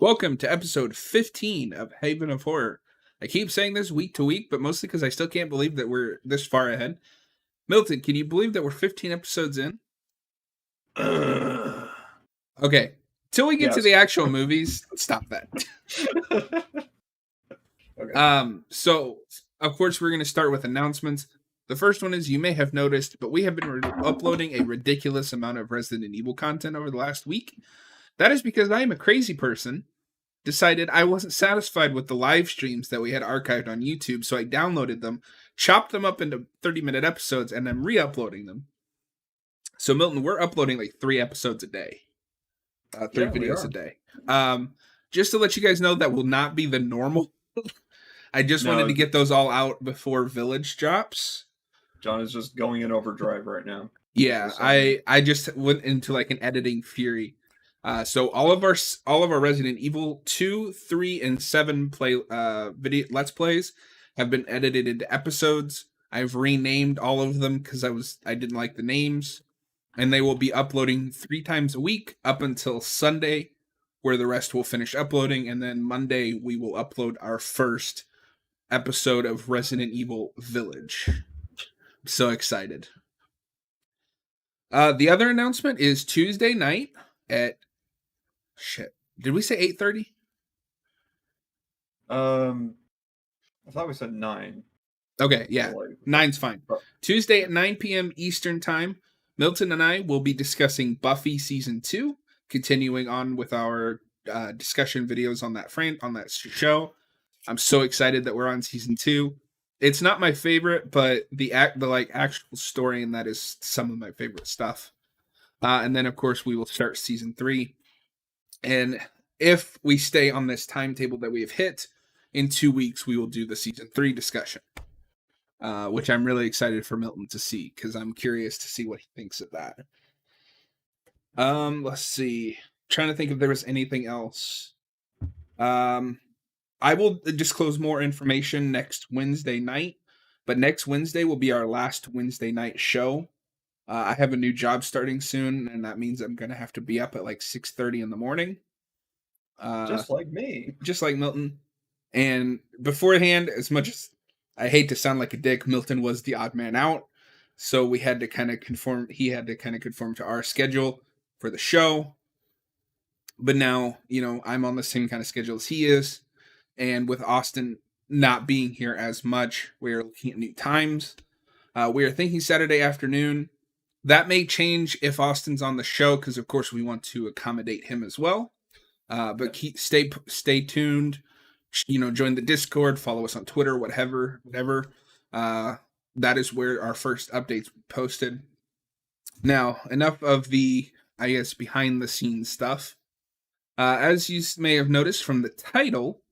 Welcome to episode 15 of Haven of Horror. I keep saying this week to week, but mostly because I still can't believe that we're this far ahead. Milton, can you believe that we're 15 episodes in? Okay, till we get to the actual movies, stop that. Okay. So, of course, we're going to start with announcements. The first one is, you may have noticed, but we have been uploading a ridiculous amount of Resident Evil content over the last week. That is because I am a crazy person. Decided I wasn't satisfied with the live streams that we had archived on YouTube, so I downloaded them, chopped them up into 30-minute episodes, and I'm re-uploading them. So, Milton, we're uploading like 3 episodes a day. 3 videos a day. Just to let you guys know, that will not be the normal. I just wanted to get those all out before Village drops. John is just going in overdrive right now. Yeah, I just went into like an editing fury. So all of our Resident Evil 2, 3, and 7 video Let's Plays have been edited into episodes. I've renamed all of them because I didn't like the names. And they will be uploading 3 times a week up until Sunday, where the rest will finish uploading, and then Monday we will upload our first episode of Resident Evil Village. I'm so excited. The other announcement is Tuesday night at did we say 8:30? I thought we said 9. Okay, yeah. 9's fine. Tuesday at 9 p.m. Eastern Time, Milton and I will be discussing Buffy Season 2, continuing on with our discussion videos on that show. I'm so excited that we're on Season 2. It's not my favorite, but the actual story in that is some of my favorite stuff. And then, of course, we will start Season 3. And if we stay on this timetable that we have hit, in 2 weeks, we will do the Season 3 discussion, which I'm really excited for Milton to see, because I'm curious to see what he thinks of that. Let's see. Trying to think if there was anything else. I will disclose more information next Wednesday night, but next Wednesday will be our last Wednesday night show. I have a new job starting soon, and that means I'm going to have to be up at like 6:30 in the morning. Just like me. Just like Milton. And beforehand, as much as I hate to sound like a dick, Milton was the odd man out. So we had to kind of conform. He had to kind of conform to our schedule for the show. But now, I'm on the same kind of schedule as he is. And with Austin not being here as much, we're looking at new times. We are thinking Saturday afternoon. That may change if Austin's on the show, because of course we want to accommodate him as well. But stay tuned. Join the Discord, follow us on Twitter, whatever. That is where our first updates posted. Now, enough of the, behind the scenes stuff. As you may have noticed from the title,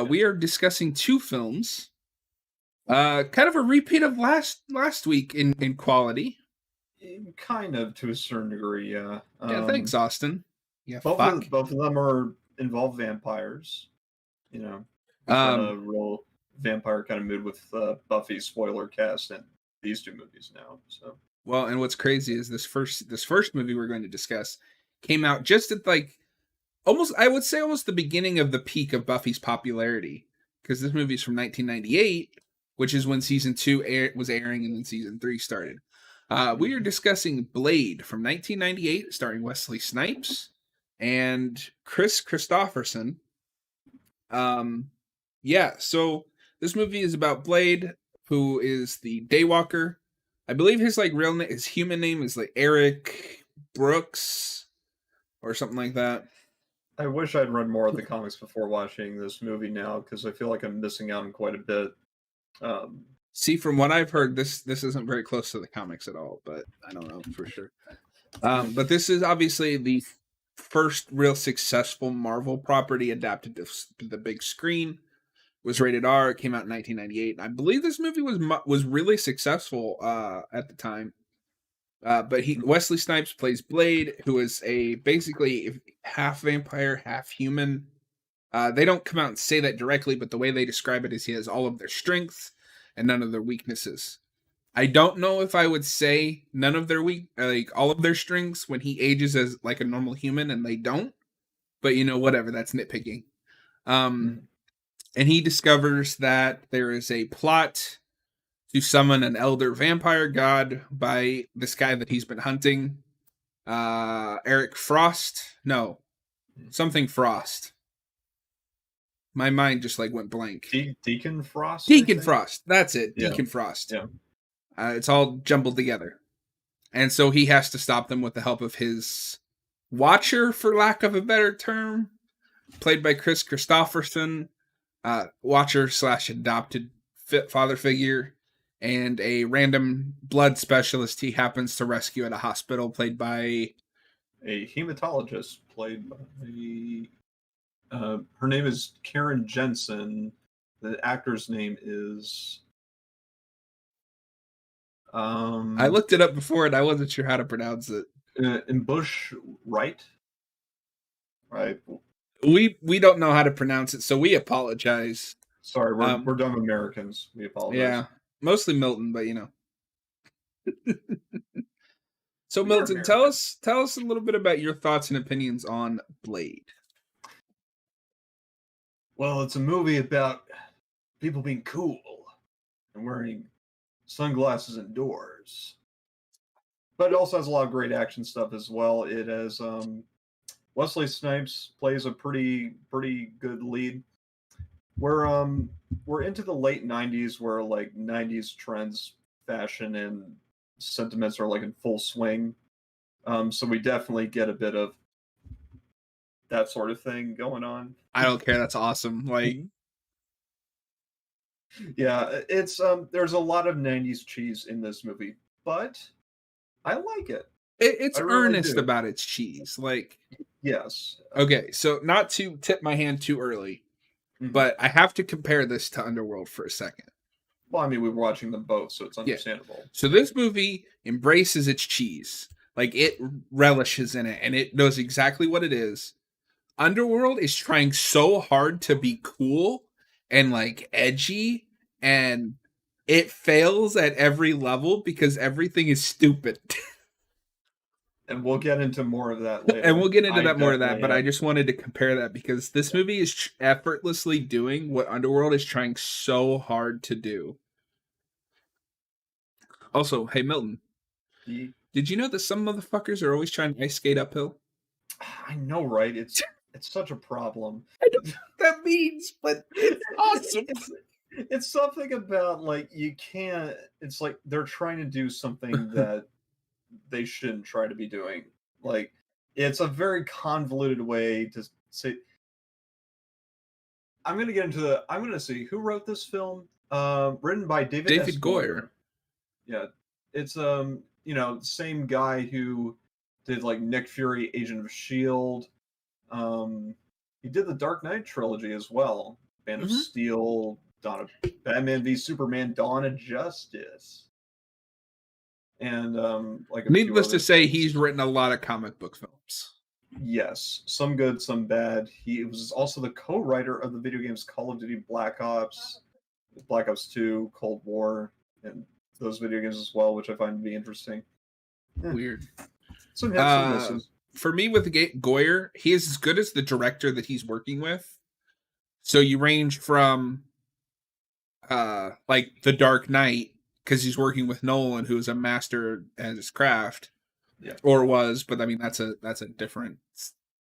we are discussing 2 films. Kind of a repeat of last week in quality. Kind of, to a certain degree, yeah. Yeah, thanks, Austin. Yeah, both of them involve vampires. A real vampire kind of mood with Buffy's spoiler cast and these 2 movies now. So well, and what's crazy is this first movie we're going to discuss came out just at almost the beginning of the peak of Buffy's popularity, because this movie is from 1998, which is when Season 2 was airing, and then Season 3 started. We are discussing Blade from 1998, starring Wesley Snipes and Chris Christopherson. So this movie is about Blade, who is the Daywalker. I believe his his human name is Eric Brooks or something like that. I wish I'd read more of the comics before watching this movie now, because I feel like I'm missing out on quite a bit. See, from what I've heard, this isn't very close to the comics at all, but I don't know for sure. But this is obviously the first real successful Marvel property adapted to the big screen. It was rated R. It came out in 1998. I believe this movie was really successful at the time. But Wesley Snipes plays Blade, who is basically half vampire, half human. They don't come out and say that directly, but the way they describe it is he has all of their strengths and none of their weaknesses. I don't know if I would say none of their all of their strengths when he ages as like a normal human, and they don't. but whatever. That's nitpicking. Mhm. And he discovers that there is a plot to summon an elder vampire god by this guy that he's been hunting. Eric Frost. No, something Frost. My mind just like went blank. Deacon Frost, I Deacon think. Frost. That's it. Yeah. Deacon Frost. Yeah. It's all jumbled together. And so he has to stop them with the help of his watcher, for lack of a better term, played by Chris Christopherson, watcher / adopted father figure, and a random blood specialist he happens to rescue at a hospital, played by a hematologist, played by her name is Karen Jensen. The actor's name is I looked it up before and I wasn't sure how to pronounce it. Bush Right. Right. We don't know how to pronounce it, so we apologize. Sorry, we're dumb Americans. We apologize. Yeah, mostly Milton, but So We are Milton, tell Americans. us a little bit about your thoughts and opinions on Blade. Well, it's a movie about people being cool and wearing sunglasses indoors. But it also has a lot of great action stuff as well. It has Wesley Snipes plays a pretty good lead. We're into the late 90s where like 90s trends, fashion and sentiments are like in full swing. So we definitely get a bit of that sort of thing going on. I don't care. That's awesome. Like, yeah, it's there's a lot of 90s cheese in this movie, but I like it. it's I really earnest do. about its cheese. Like, Yes. okay, so not to tip my hand too early, but I have to compare this to Underworld for a second. Well, I mean, we were watching them both, so it's understandable. Yeah. So this movie embraces its cheese. Like, it relishes in it, and it knows exactly what it is. Underworld is trying so hard to be cool and like edgy, and it fails at every level because everything is stupid. And we'll get into more of that later. And we'll get into that more of that, but I just wanted to compare that because this movie is effortlessly doing what Underworld is trying so hard to do. Also, hey Milton, did you know that some motherfuckers are always trying to ice skate uphill? I know, right? It's such a problem. I don't know what that means, but it's awesome. It's something about like you can't. It's like they're trying to do something that they shouldn't try to be doing. Like it's a very convoluted way to say. I'm gonna get into the. I'm gonna see who wrote this film. Written by David S. Goyer. Yeah, it's same guy who did like Nick Fury, Agent of Shield. He did the Dark Knight trilogy as well. Man of Steel, Batman v Superman, Dawn of Justice, and like needless to say, he's written a lot of comic book films. Yes, some good, some bad. He was also the co-writer of the video games Call of Duty Black Ops 2, Cold War, and those video games as well, which I find to be interesting. Weird. Some hits and misses. For me, with Goyer, he is as good as the director that he's working with. So you range from like The Dark Knight, because he's working with Nolan, who's a master at his craft. Yeah. Or was, but I mean that's a different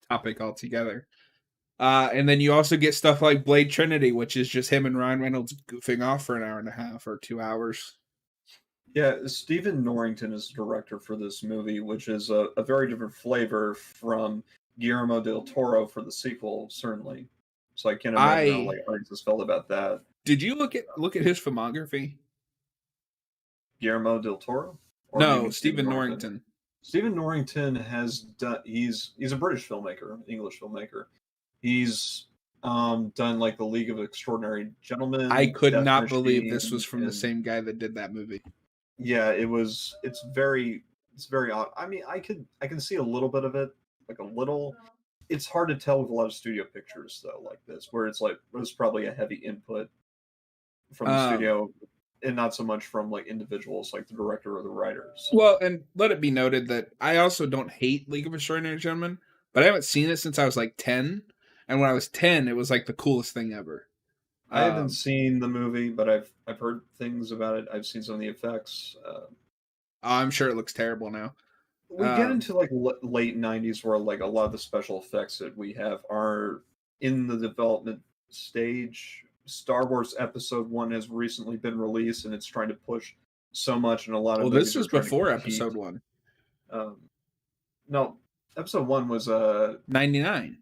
topic altogether. And then you also get stuff like Blade Trinity, which is just him and Ryan Reynolds goofing off for an hour and a half or 2 hours. Yeah, Stephen Norrington is the director for this movie, which is a very different flavor from Guillermo del Toro for the sequel, certainly. So I can't imagine how like audiences felt about that. Did you look at his filmography? Guillermo del Toro? Or no, Stephen Norrington. Stephen Norrington has done. He's a British filmmaker, English filmmaker. He's done like the League of Extraordinary Gentlemen. I could not believe this was from the same guy that did that movie. Yeah, it was. It's very odd. I mean, I can see a little bit of it, like a little. It's hard to tell with a lot of studio pictures though, like this, where it's like there's probably a heavy input from the studio, and not so much from like individuals, like the director or the writers. Well, and let it be noted that I also don't hate League of Extraordinary Gentlemen, but I haven't seen it since I was like 10. And when I was 10, it was like the coolest thing ever. I haven't Um, seen the movie, but I've heard things about it. I've seen some of the effects. I'm sure it looks terrible now. We get Um, into like late '90s where like a lot of the special effects that we have are in the development stage. Star Wars Episode One has recently been released, and it's trying to push so much, and a lot of well, this movies are was trying to before compete. episode 1, Um, no, Episode One was 99.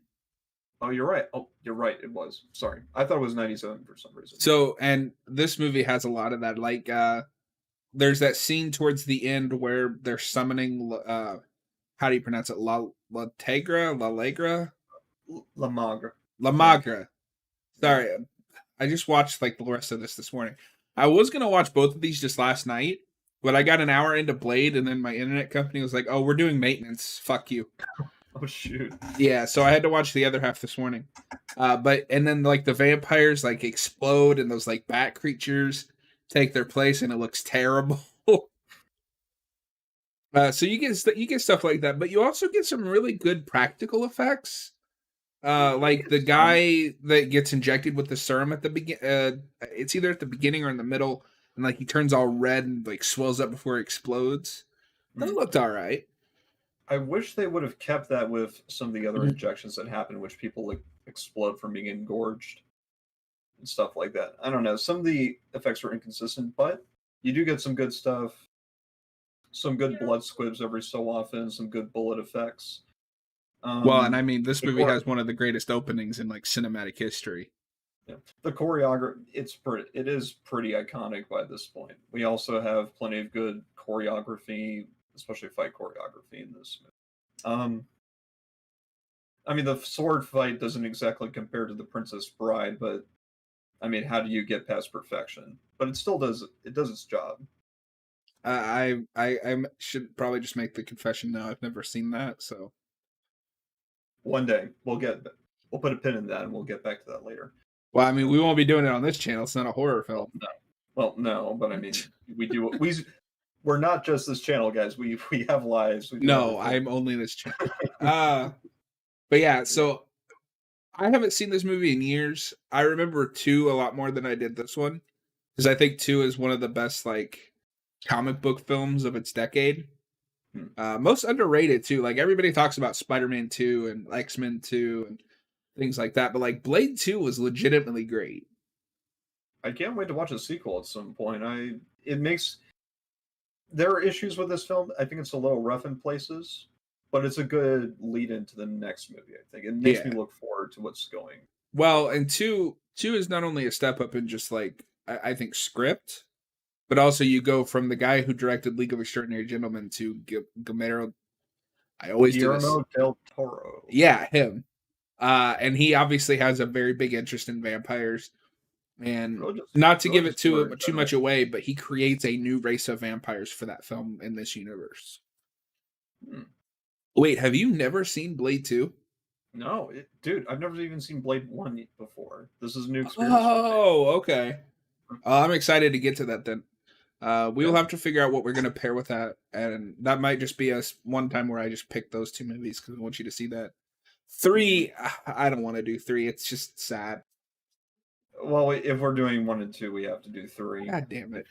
Oh, you're right. Oh, you're right. It was. Sorry, I thought it was '97 for some reason. So, and this movie has a lot of that. Like, there's that scene towards the end where they're summoning, how do you pronounce it? La Tegra? La Legra? La Magra, La I think. Magra. Yeah. Sorry, I just watched like the rest of this morning. I was gonna watch both of these just last night, but I got an hour into Blade, and then my internet company was like, "Oh, we're doing maintenance. Fuck you." Oh shoot. Yeah, so I had to watch the other half this morning. But and then like the vampires like explode, and those like bat creatures take their place, and it looks terrible. So you get stuff like that, but you also get some really good practical effects. You Like get the some. guy that gets injected with the serum at the begin. It's either at the beginning or in the middle, and like he turns all red and like swells up before it explodes. That Mm. looked all right. I wish they would have kept that with some of the other Mhm. injections that happen, which people like explode from being engorged and stuff like that. I don't know. Some of the effects were inconsistent, but you do get some good stuff. Some good blood squibs every so often. Some good bullet effects. Well, and I mean, this The movie core. has one of the greatest openings in like cinematic history. Yeah. The choreography, it is pretty iconic by this point. We also have plenty of good choreography, especially fight choreography in this movie. I mean, the sword fight doesn't exactly compare to the Princess Bride, but I mean, how do you get past perfection? But it still does. It does its job. I should probably just make the confession now. I've never seen that, so One day we'll put a pin in that, and we'll get back to that later. well, I mean, we won't be doing it on this channel. It's not a horror Well, film. no, no, but I mean, we're not just this channel, guys. We have lives. We do No, other I'm only this channel. But yeah, so I haven't seen this movie in years. I remember 2 a lot more than I did this one because I think 2 is one of the best like comic book films of its decade. things. Most underrated too. Like everybody talks about Spider-Man 2 and X-Men 2 and things like that, but like Blade 2 was legitimately great. I can't wait to watch a sequel at some point. It makes there are issues with this film. I think it's a little rough in places, but it's a good lead into the next movie. I think it makes me Yeah. look forward to what's going. Well, and 2 is not only a step up in just like I think script, but also you go from the guy who directed League of Extraordinary Gentlemen to Guillermo. I always do this. Guillermo del Toro. Yeah, him. And he obviously has a very big interest in vampires. And not to give it Religious horror in too general. much away, but he creates a new race of vampires for that film in this universe. Hmm. Wait, have you never seen Blade 2? No, dude, I've never even seen Blade One before. This is a new experience for me. Oh, okay. I'm excited to get to that then. We will Yeah. have to figure out what we're going to pair with that. And that might just be us one time where I just pick those 2 movies because I want you to see that. 3, I don't want to do 3. It's just sad. Well, if we're doing 1 and 2, we have to do 3. God damn it.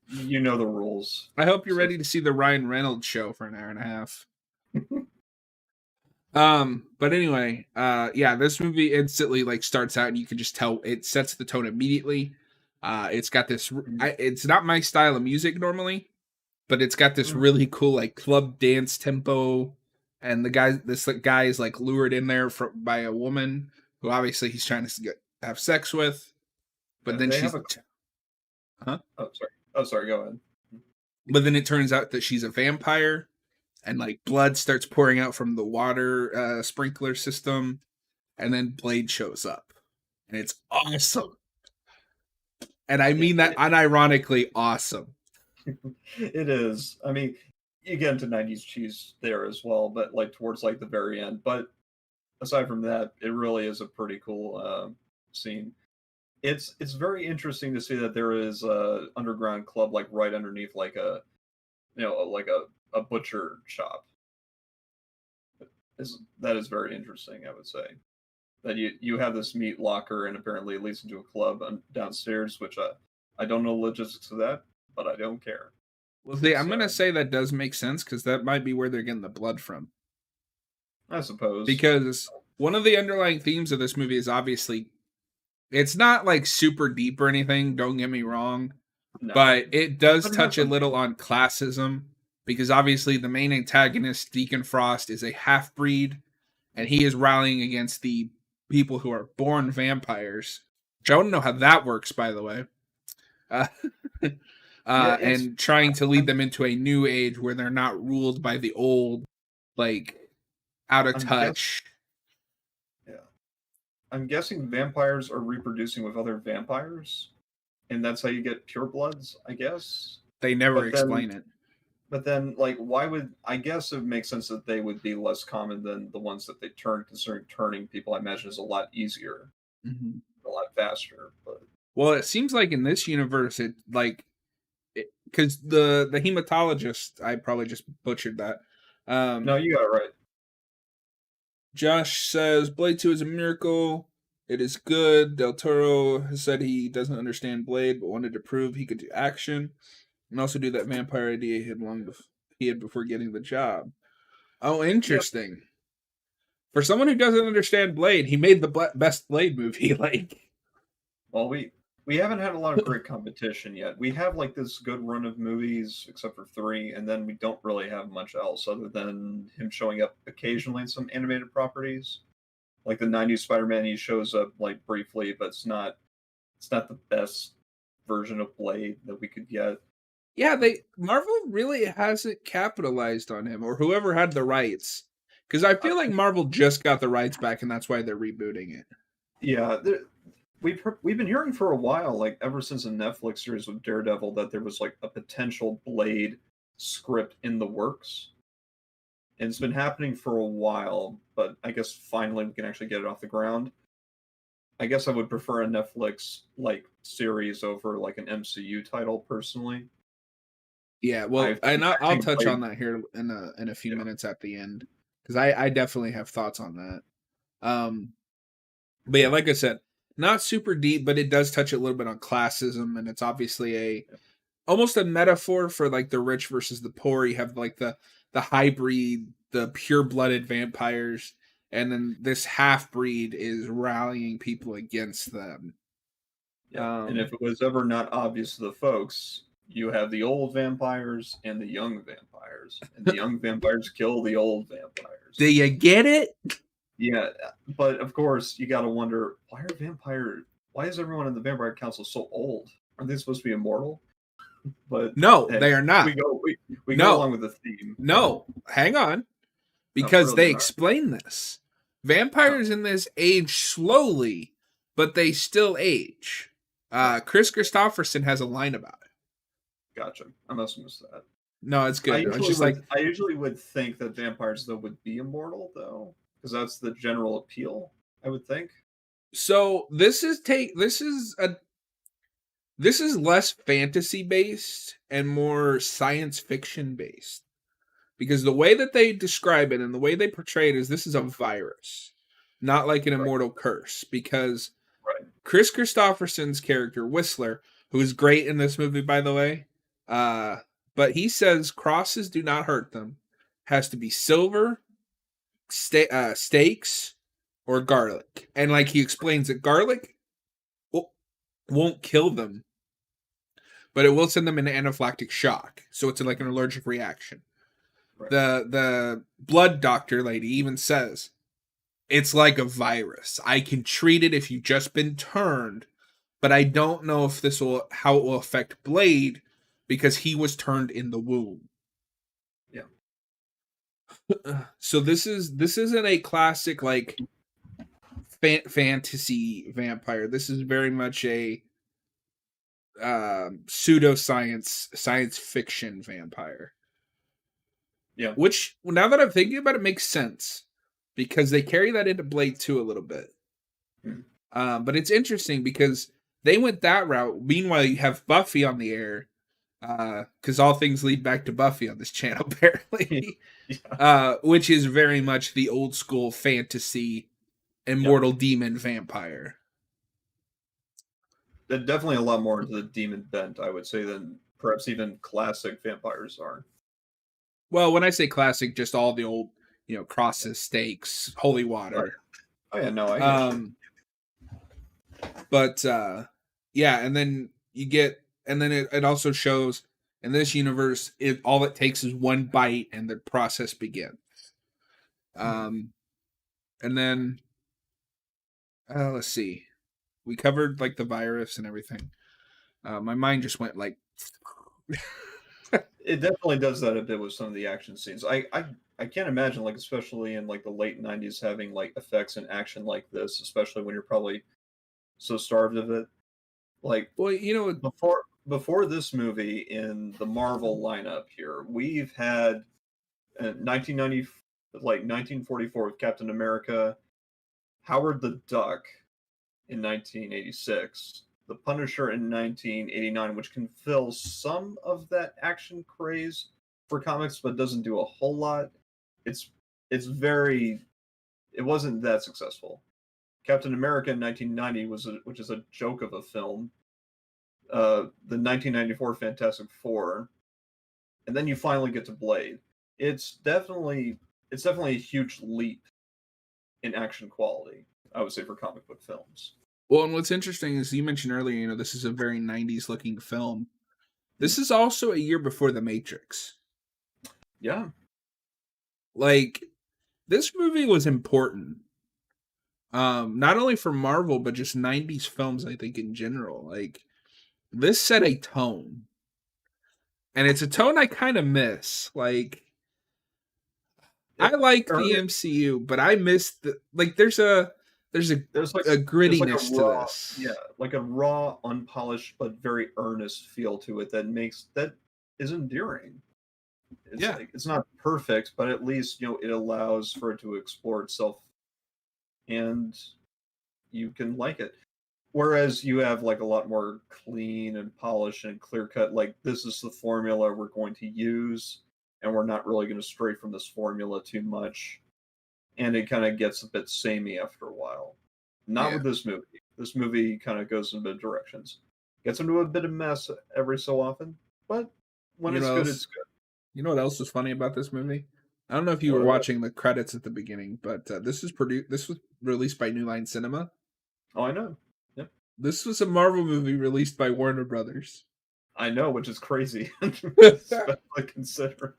You know the rules. I hope you're So- ready to see the Ryan Reynolds show for an hour and a half. But anyway, yeah, this movie instantly like starts out and you can just tell it sets the tone immediately. It's got this it's not my style of music normally, but it's got this really cool like club dance tempo, and this guy is like lured in there by a woman who obviously he's trying to have sex with, but then they she's have huh? Oh, sorry. Go ahead. But then it turns out that she's a vampire, and like blood starts pouring out from the water sprinkler system, and then Blade shows up, and it's awesome. And I mean that unironically awesome. It is. I mean, you get into '90s cheese there as well, but like towards like the very end. But aside from that, it really is a pretty cool scene. It's very interesting to see that there is a underground club like right underneath like a like a butcher shop. That is very interesting, I would say. That you have this meat locker and apparently it leads into a club downstairs, which I don't know the logistics of that, but I don't care. Well, see, I'm gonna So say that does make sense because that might be where they're getting the blood from. I suppose. Because one of the underlying themes of this movie is obviously it's not like super deep or anything, don't get me wrong, No. but it does But it has touch a some little themes. on classism because obviously the main antagonist, Deacon Frost, is a half breed and he is rallying against the people who are born vampires. Which I don't know how that works, by the way. Uh, Yeah, and trying to lead I'm them into a new age where they're not ruled by the old, like out of I'm guess touch. yeah. I'm guessing vampires are reproducing with other vampires, and that's how you get purebloods, I guess. They never But then explain it. like why would I guess it makes sense that they would be less common than the ones that they turn, considering turning people I imagine is a lot easier, Mhm. a lot faster. But Well, it seems like in this universe, it like because the hematologist, I probably just butchered that. no, you got it right. Josh says Blade 2 is a miracle. It is good. Del Toro has said he doesn't understand Blade, but wanted to prove he could do action and also do that vampire idea he had before getting the job. Oh, Yep. interesting. For someone who doesn't understand Blade, he made the best Blade movie. Like, Well, we haven't had a lot of great competition yet. We have like this good run of movies, except for three, and then we don't really have much else other than him showing up occasionally in some animated properties. Like the '90s Spider-Man, he shows up like briefly, but it's not the best version of Blade that we could get. yeah, they Marvel really hasn't capitalized on him or whoever had the rights. Because I feel like Marvel just got the rights back, and that's why they're rebooting it. Yeah, we've been hearing for a while, like ever since the Netflix series with Daredevil, that there was like a potential Blade script in the works, and it's been happening for a while. But I guess finally we can actually get it off the ground. I guess I would prefer a Netflix like series over like an MCU title personally. Yeah, well, I and think I I'll think touch Blade, on that here in a few yeah, minutes at the end because I definitely have thoughts on that. But yeah, like I said, not super deep, but it does touch a little bit on classism, and it's obviously a yeah, almost a metaphor for like the rich versus the poor. You have like the hybrid, the pure blooded vampires, and then this half breed is rallying people against them. yeah. And Um, if it was ever not obvious to the folks, you have the old vampires and the young vampires, and the young vampires kill the old do vampires. you get it? Yeah, but of course you got to wonder why is everyone in the Vampire Council so old? Aren't they supposed to be immortal? But No, hey, they are not. we go No, along with the theme. no, hang on, No, because really, they they're not. explain this. Oh, Vampires in this age slowly, but they still age. oh, Chris Christopherson has a line about it. gotcha. I must have missed that. No, it's good. It's just like I usually would think that vampires though would be immortal though, because that's the general appeal. I would think. so. This is less fantasy based and more science fiction based because the way that they describe it and the way they portray it is this is a virus, not like an Right, immortal curse. Because right, Chris Christopherson's character Whistler, who is great in this movie, by the way, uh, but he says crosses do not hurt them. Has to be silver, steaks, or garlic, and like he explains that garlic won't kill them, but it will send them into anaphylactic shock. So it's like an allergic reaction. right. The blood doctor lady even says it's like a virus. I can treat it if you've just been turned, but I don't know if this will how it will affect Blade because he was turned in the womb. Yeah, So this isn't a classic like fantasy vampire. This is very much a pseudoscience science fiction vampire. yeah, Which now that I'm thinking about it makes sense because they carry that into Blade 2 a little bit. mm, But it's interesting because they went that route. Meanwhile, you have Buffy on the air, because all things lead back to Buffy on this channel, apparently. Yeah. Which is very much the old school fantasy Yep. immortal demon vampire. They're definitely a lot more into the demon bent, I would say, than perhaps even classic vampires are. Well, when I say classic, just all the old, crosses, stakes, holy Right. water. Oh yeah, no, I get you. But yeah, and then it also shows in this universe, all it takes is one bite and the process begins. And then let's see, we covered like the virus and everything. My mind just went like. It definitely does that a bit with some of the action scenes. I can't imagine, like, especially in like the late '90s, having like effects and action like this, especially when you're probably so starved of it. Like, Well, before this movie in the Marvel lineup here, we've had 1990, like 1944 with Captain America, Howard the Duck in 1986, The Punisher in 1989, which can fill some of that action craze for comics, but doesn't do a whole lot. It's it's very it wasn't that successful. Captain America in 1990 which is a joke of a film. The 1994 Fantastic Four, and then you finally get to Blade. It's definitely a huge leap in action quality, I would say, for comic book films. well, and what's interesting is you mentioned earlier, this is a very '90s looking film. This is also a year before The Matrix. Yeah. Like, this movie was important. Not only for Marvel, but just '90s films, I think, in general. Like, this set a tone. And it's a tone I kind of miss. Like, I like the MCU, but I miss there's a there's like grittiness a to raw, this. yeah, like a raw, unpolished but very earnest feel to it that is endearing. It's Yeah. like it's not perfect, but at least it allows for it to explore itself, and you can like it. Whereas you have like a lot more clean and polished and clear cut, like this is the formula we're going to use, and we're not really going to stray from this formula too much, and it kind of gets a bit samey after a while. Not Yeah. with this movie. This movie kind of goes in bit directions, gets into a bit of mess every so often, but when it's good, it's good. You know what else was funny about this movie? I don't know if you were What? watching the credits at the beginning, but this was released by New Line Cinema. Oh, I know. Yep. This was a Marvel movie released by Warner Brothers. I know, which is crazy, especially considering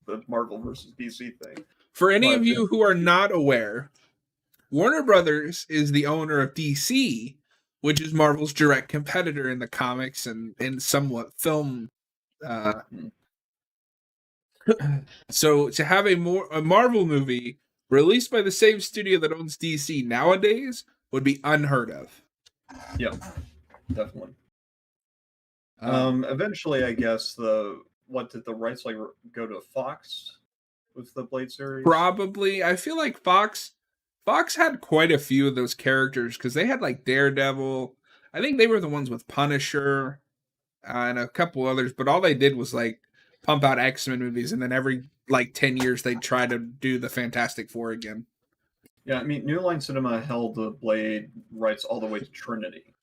the Marvel versus DC thing. For any But of you who are not aware, Warner Brothers is the owner of DC, which is Marvel's direct competitor in the comics and somewhat film. So to have a Marvel movie released by the same studio that owns DC nowadays would be unheard of. yeah, definitely. Um, Eventually, I guess what did the rights like go to Fox with the Blade series? Probably, I feel like Fox had quite a few of those characters because they had like Daredevil. I think they were the ones with Punisher and a couple others, but all they did was like pump out X-Men movies, and then every like 10 years they'd try to do the Fantastic Four again. Yeah, I mean, New Line Cinema held the Blade rights all the way to Trinity,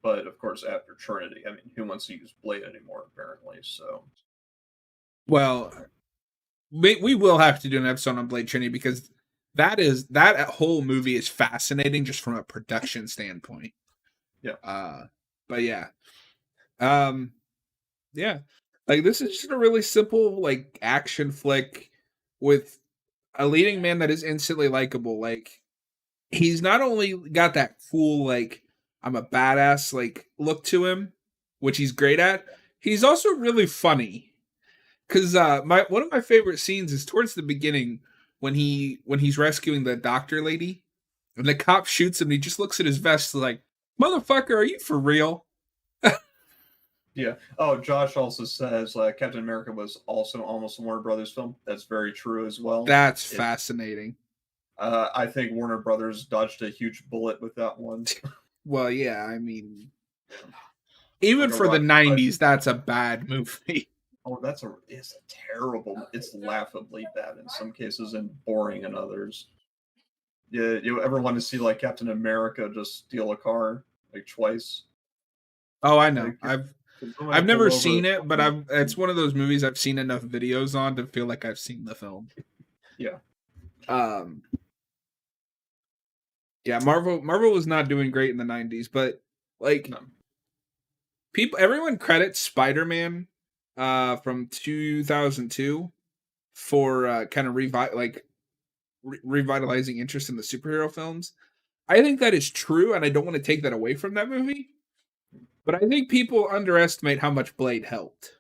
but of course, after Trinity, I mean, who wants to use Blade anymore? Apparently, so. Well, we will have to do an episode on Blade Trinity because that whole movie is fascinating just from a production standpoint. Yeah. But yeah. Yeah. Like, this is just a really simple like action flick with a leading man that is instantly likable. Like, he's not only got that cool like I'm a badass like look to him, which he's great at, he's also really funny. Cause my one of my favorite scenes is towards the beginning when he's rescuing the doctor lady and the cop shoots him and he just looks at his vest like, motherfucker, are you for real? Yeah. Oh, Josh also says Captain America was also almost a Warner Brothers film. That's very true as well. That's fascinating. I think Warner Brothers dodged a huge bullet with that one. Well, yeah, I mean, Even like a for the Rocky 5. 90s, that's a bad movie. Oh, it's a terrible. It's laughably bad in some cases and boring in others. Yeah, you ever want to see like Captain America just steal a car like twice? Oh, I know. Like, can somebody I've pull never over? seen it, but it's one of those movies I've seen enough videos on to feel like I've seen the film. Yeah, Um yeah, Marvel was not doing great in the 90s, but like no. everyone credits Spider-Man from 2002 for kind of revitalizing interest in the superhero films. I think that is true, and I don't want to take that away from that movie. But I think people underestimate how much Blade helped.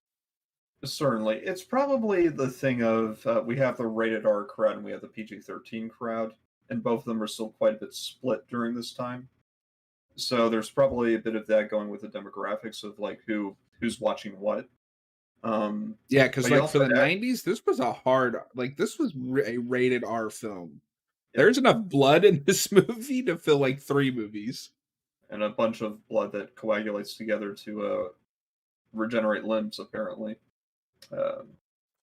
Certainly, it's probably the thing of we have the rated R crowd and we have the PG-13 crowd, and both of them are still quite a bit split during this time. So there's probably a bit of that going with the demographics of like who's watching what. Yeah, because But you like for also the had, 90s, this was this was a rated R film. yeah, There's enough blood in this movie to fill like 3 movies. and a bunch of blood that coagulates together to regenerate limbs, apparently. Um,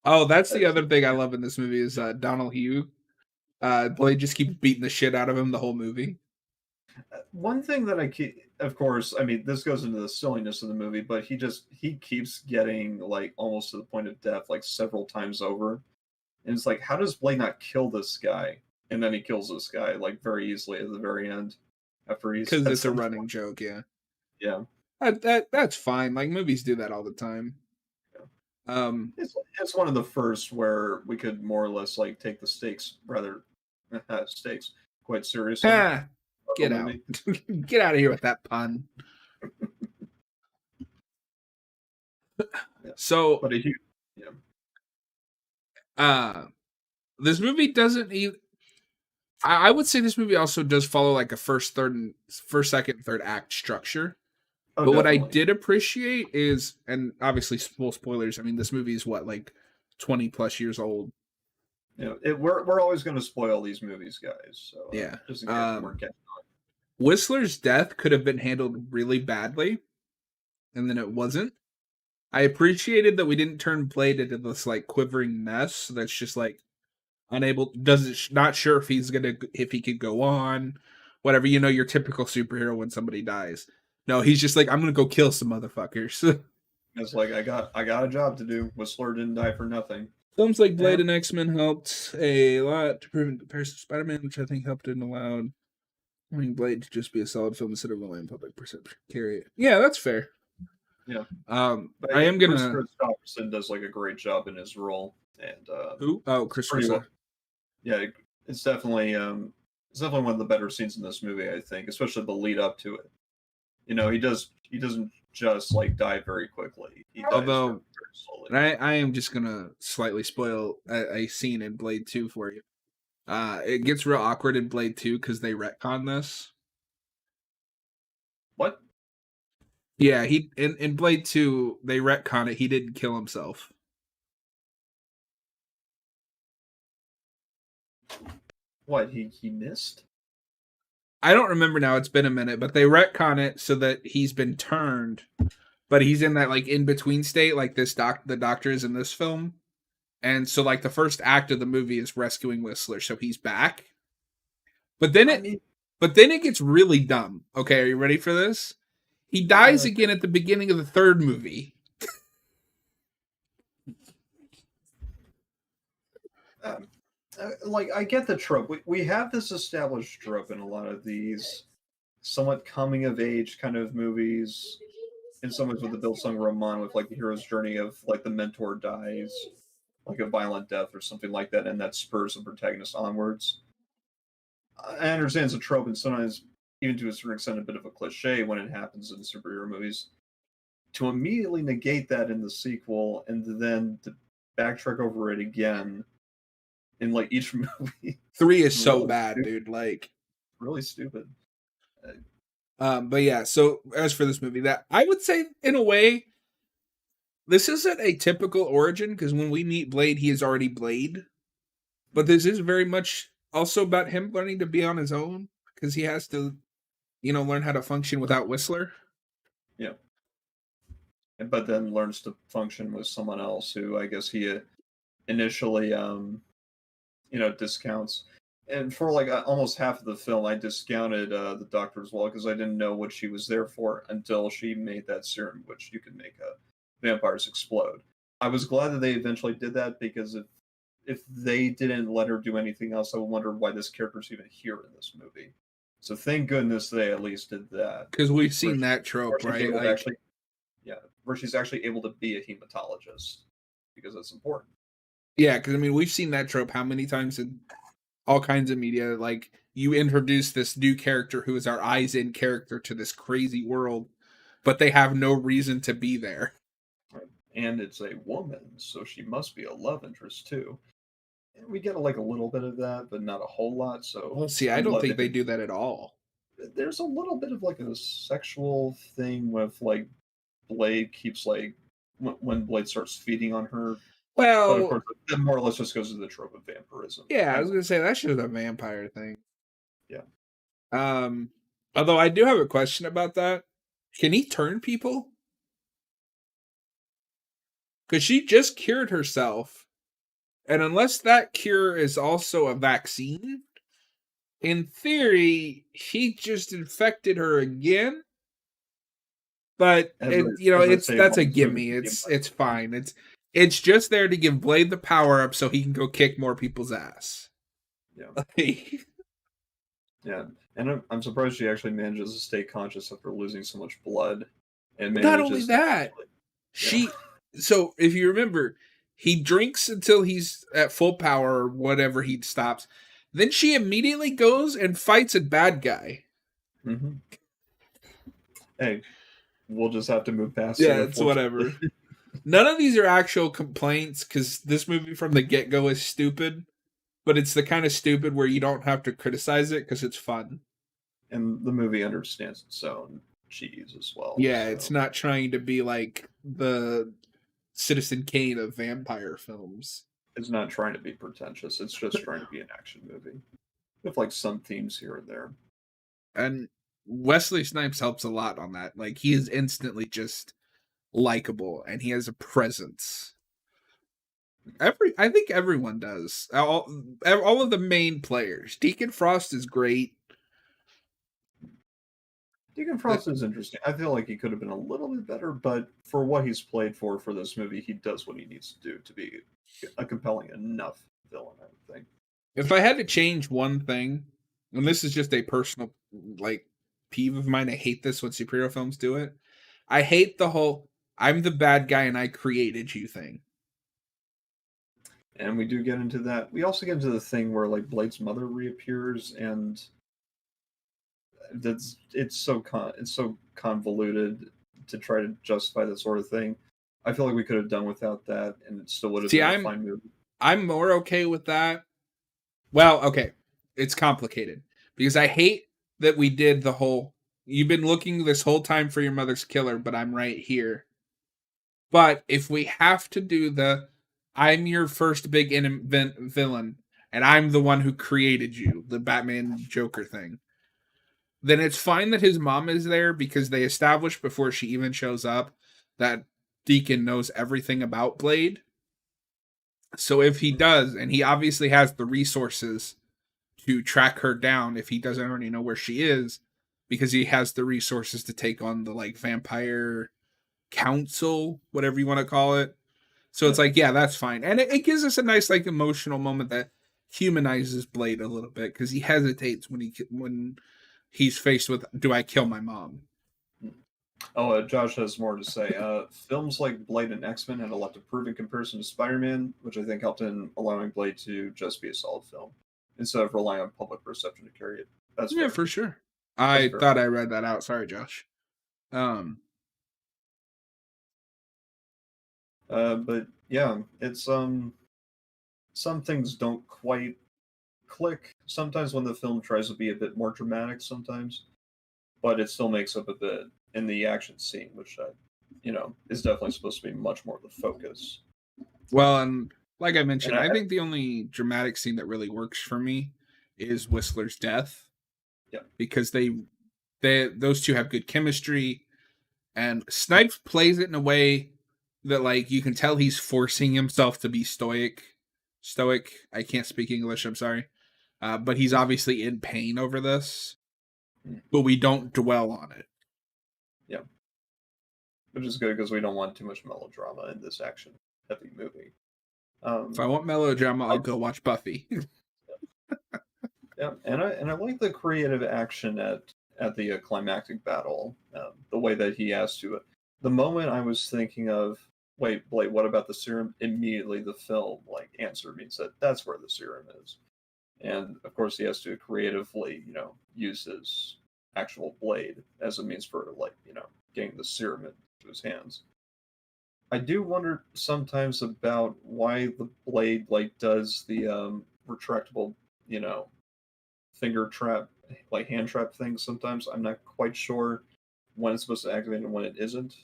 Oh, that's the that's other thing I love in this movie is Donald Hugh. Blade just keeps beating the shit out of him the whole movie. one thing that I keep, of course, I mean, this goes into the silliness of the movie, but he keeps getting like almost to the point of death like several times over, and it's like, how does Blade not kill this guy? And then he kills this guy like very easily at the very end after he's Because had it's a some, running joke, yeah. yeah. That's fine. Like movies do that all the time. Yeah. Um, It's one of the first where we could more or less like take the stakes rather stakes quite seriously. ah, get out, Movie. get out of here with that pun. Yeah. So, But a huge, yeah. uh, this movie doesn't even. I would say this movie also does follow like a first, second, third act structure. Oh, But what I definitely. did appreciate is, and obviously full spoilers. I mean, this movie is what like 20+ years old. You know, we're always going to spoil these movies, guys. So Yeah. just in case you weren't getting. Whistler's death could have been handled really badly, and then it wasn't. I appreciated that we didn't turn Blade into this like quivering mess that's just like unable, doesn't not sure if he could go on, whatever. You know, your typical superhero when somebody dies. No, he's just like, I'm gonna go kill some motherfuckers. It's like I got a job to do. Whistler didn't die for nothing. Films like Blade And and X-Men helped a lot to prove in comparison to Spider-Man, which I think helped and allowed Blade to just be a solid film instead of relying on public perception. Carry it. Yeah, that's fair. yeah, but I am Chris gonna Christopherson does like a great job in his role, and who? Oh, it's Chris pretty well. Russo. Yeah, it's definitely one of the better scenes in this movie. I think, especially the lead up to it. You know, he doesn't just like die very quickly. He dies Although, very, very slowly. I am just gonna slightly spoil a scene in Blade 2 for you. It gets real awkward in Blade 2 because they retcon this. What? Yeah, he in Blade 2 they retcon it. He didn't kill himself. What he missed? I don't remember now. It's been a minute, but they retcon it so that he's been turned, but he's in that like in between state, like the doctor is in this film, and so like the first act of the movie is rescuing Whistler, so he's back. But then I it, mean, but then it gets really dumb. Okay, are you ready for this? He dies okay. again at the beginning of the third movie. Um, like I get the trope. We have this established trope in a lot of these somewhat coming of age kind of movies. In some ways, with the Billsung Roman, with like the hero's journey of like the mentor dies, like a violent death or something like that, and that spurs the protagonist onwards. I understand it's a trope, and sometimes even to a certain extent a bit of a cliche when it happens in superhero movies. To immediately negate that in the sequel and then to backtrack over it again in like each movie, 3 is so really bad, stupid. dude. Like, Really stupid. but yeah. So as for this movie, that I would say in a way, this isn't a typical origin because when we meet Blade, he is already Blade. But this is very much also about him learning to be on his own because he has to, learn how to function without Whistler. Yeah. but then learns to function with someone else who I guess he initially discounts. And for like almost half of the film, I discounted the doctor as well because I didn't know what she was there for until she made that serum, which you can make vampires explode. I was glad that they eventually did that because if they didn't let her do anything else, I would wonder why this character's even here in this movie. So thank goodness they at least did that. Because we've Where, seen that trope, she's right? able to Like, actually, yeah, where she's actually able to be a hematologist because that's important. yeah, because I mean, we've seen that trope how many times in all kinds of media. Like, you introduce this new character who is our eyes in character to this crazy world, but they have no reason to be there. And it's a woman, so she must be a love interest too. And we get like a little bit of that, but not a whole lot. So Well, see, I I'm don't glad think they they do that at all. there's a little bit of like a sexual thing with like Blade keeps like when Blade starts feeding on her, but of Well, course that more or less just goes to the trope of vampirism. yeah, I I was know, gonna say that's just a vampire thing. yeah. Um, Although I do have a question about that. Can he turn people? Because she just cured herself, and unless that cure is also a vaccine, in theory, he just infected her again. But As I say, that's while a this movie gimme. can be a It's message thing. fine. It's just there to give Blade the power up so he can go kick more people's ass. Yeah, Like, yeah, and I'm surprised she actually manages to stay conscious after losing so much blood, and not only manages to that, actually, yeah. she so if you remember, he drinks until he's at full power or whatever he stops. Then she immediately goes and fights a bad guy. Hmm. Hey, we'll just have to move past it, Yeah, it's unfortunately. whatever. None of these are actual complaints because this movie from the get go is stupid, but it's the kind of stupid where you don't have to criticize it because it's fun. And the movie understands its own cheese as well. Yeah, it's So not trying to be like the Citizen Kane of vampire films. it's not trying to be pretentious. It's just trying to be an action movie with like some themes here and there. And Wesley Snipes helps a lot on that. Like, he is instantly just likable and he has a presence. I think everyone does. All of the main players. Deacon Frost is great. Deacon The, Frost is interesting. I feel like he could have been a little bit better, but for what he's played for this movie, he does what he needs to do to be a compelling enough villain, I would think. if I had to change one thing, and this is just a personal like peeve of mine, I hate this when superhero films do it. I hate the whole "I'm the bad guy and I created you" thing. And we do get into that. We also get into the thing where like Blade's mother reappears, and it's so convoluted to try to justify that sort of thing. I feel like we could have done without that, and it still would have See, been a fine movie. I'm more okay with that. Well, okay, it's complicated because I hate that we did the whole "you've been looking this whole time for your mother's killer, but I'm right here." But if we have to do the "I'm your first big villain and I'm the one who created you," the Batman Joker thing, then it's fine that his mom is there because they established before she even shows up that Deacon knows everything about Blade. So if he does, and he obviously has the resources to track her down if he doesn't already know where she is, because he has the resources to take on the like vampire council, whatever you want to call it. So Yeah. it's like, yeah, that's fine. And it gives us a nice like emotional moment that humanizes Blade a little bit because he hesitates when he's faced with, do I kill my mom? Oh, Josh has more to say. Films like Blade and X Men had a lot to prove in comparison to Spider Man, which I think helped in allowing Blade to just be a solid film instead of relying on public perception to carry it. That's Yeah, fair. for sure. That's a I fair thought point. I read that out. Sorry, Josh. Um, But yeah, it's some things don't quite click. Sometimes when the film tries to be a bit more dramatic, sometimes, but it still makes up a bit in the action scene, which is definitely supposed to be much more the focus. well, and like I And mentioned, I think the only dramatic scene that really works for me is Whistler's death yeah, because they those two have good chemistry. And Snipes plays it in a way that, like, you can tell he's forcing himself to be stoic. Stoic. I can't speak English. I'm sorry. But he's obviously in pain over this. But we don't dwell on it. Yeah, which is good because we don't want too much melodrama in this action-heavy movie. If I want melodrama, I'll go watch Buffy. Yeah, and I like the creative action at the climactic battle. The way that he has to. The moment I was thinking of, wait, Blade, what about the serum? Immediately, the film like answered me and said, "That's where the serum is." And of course, he has to creatively, use his actual blade as a means for like, getting the serum into his hands. I do wonder sometimes about why the blade like does the retractable, you know, finger trap, like hand trap things. Sometimes I'm not quite sure when it's supposed to activate and when it isn't.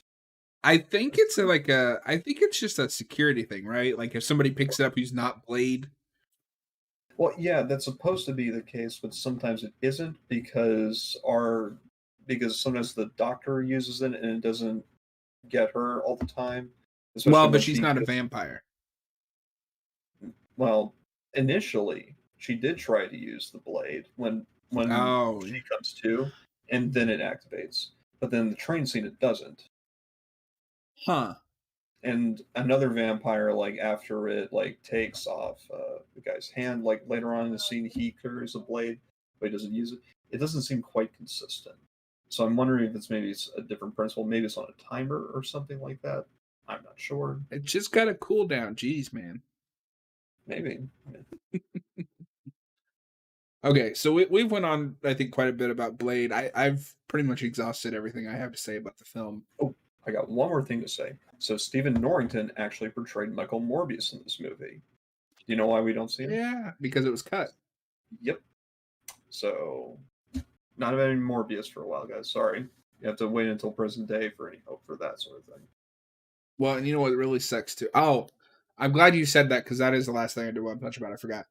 I think it's I think it's just a security thing, right? Like if somebody picks it up who's not Blade. Well, yeah, that's supposed to be the case, but sometimes it isn't because sometimes the doctor uses it and it doesn't get her all the time, Well, especially but when she's she not a gets, vampire. well, initially she did try to use the blade when Oh, she comes to, and then it activates. But then the train scene it doesn't. huh. And another vampire, like after it like takes off the guy's hand, like later on in the scene he carries a blade, but he doesn't use it. It doesn't seem quite consistent. So I'm wondering if it's a different principle. Maybe it's on a timer or something like that. I'm not sure. It just got a cooldown. Jeez, man. Maybe. Okay, so we've went on, I think, quite a bit about Blade. I've pretty much exhausted everything I have to say about the film. Oh, I got one more thing to say. So Stephen Norrington actually portrayed Michael Morbius in this movie. Do you know why we don't see him? Yeah, because it was cut. Yep. So not having Morbius for a while, guys. Sorry. You have to wait until present day for any hope for that sort of thing. Well, and you know what really sucks too? Oh, I'm glad you said that because that is the last thing I did want to touch about. I forgot.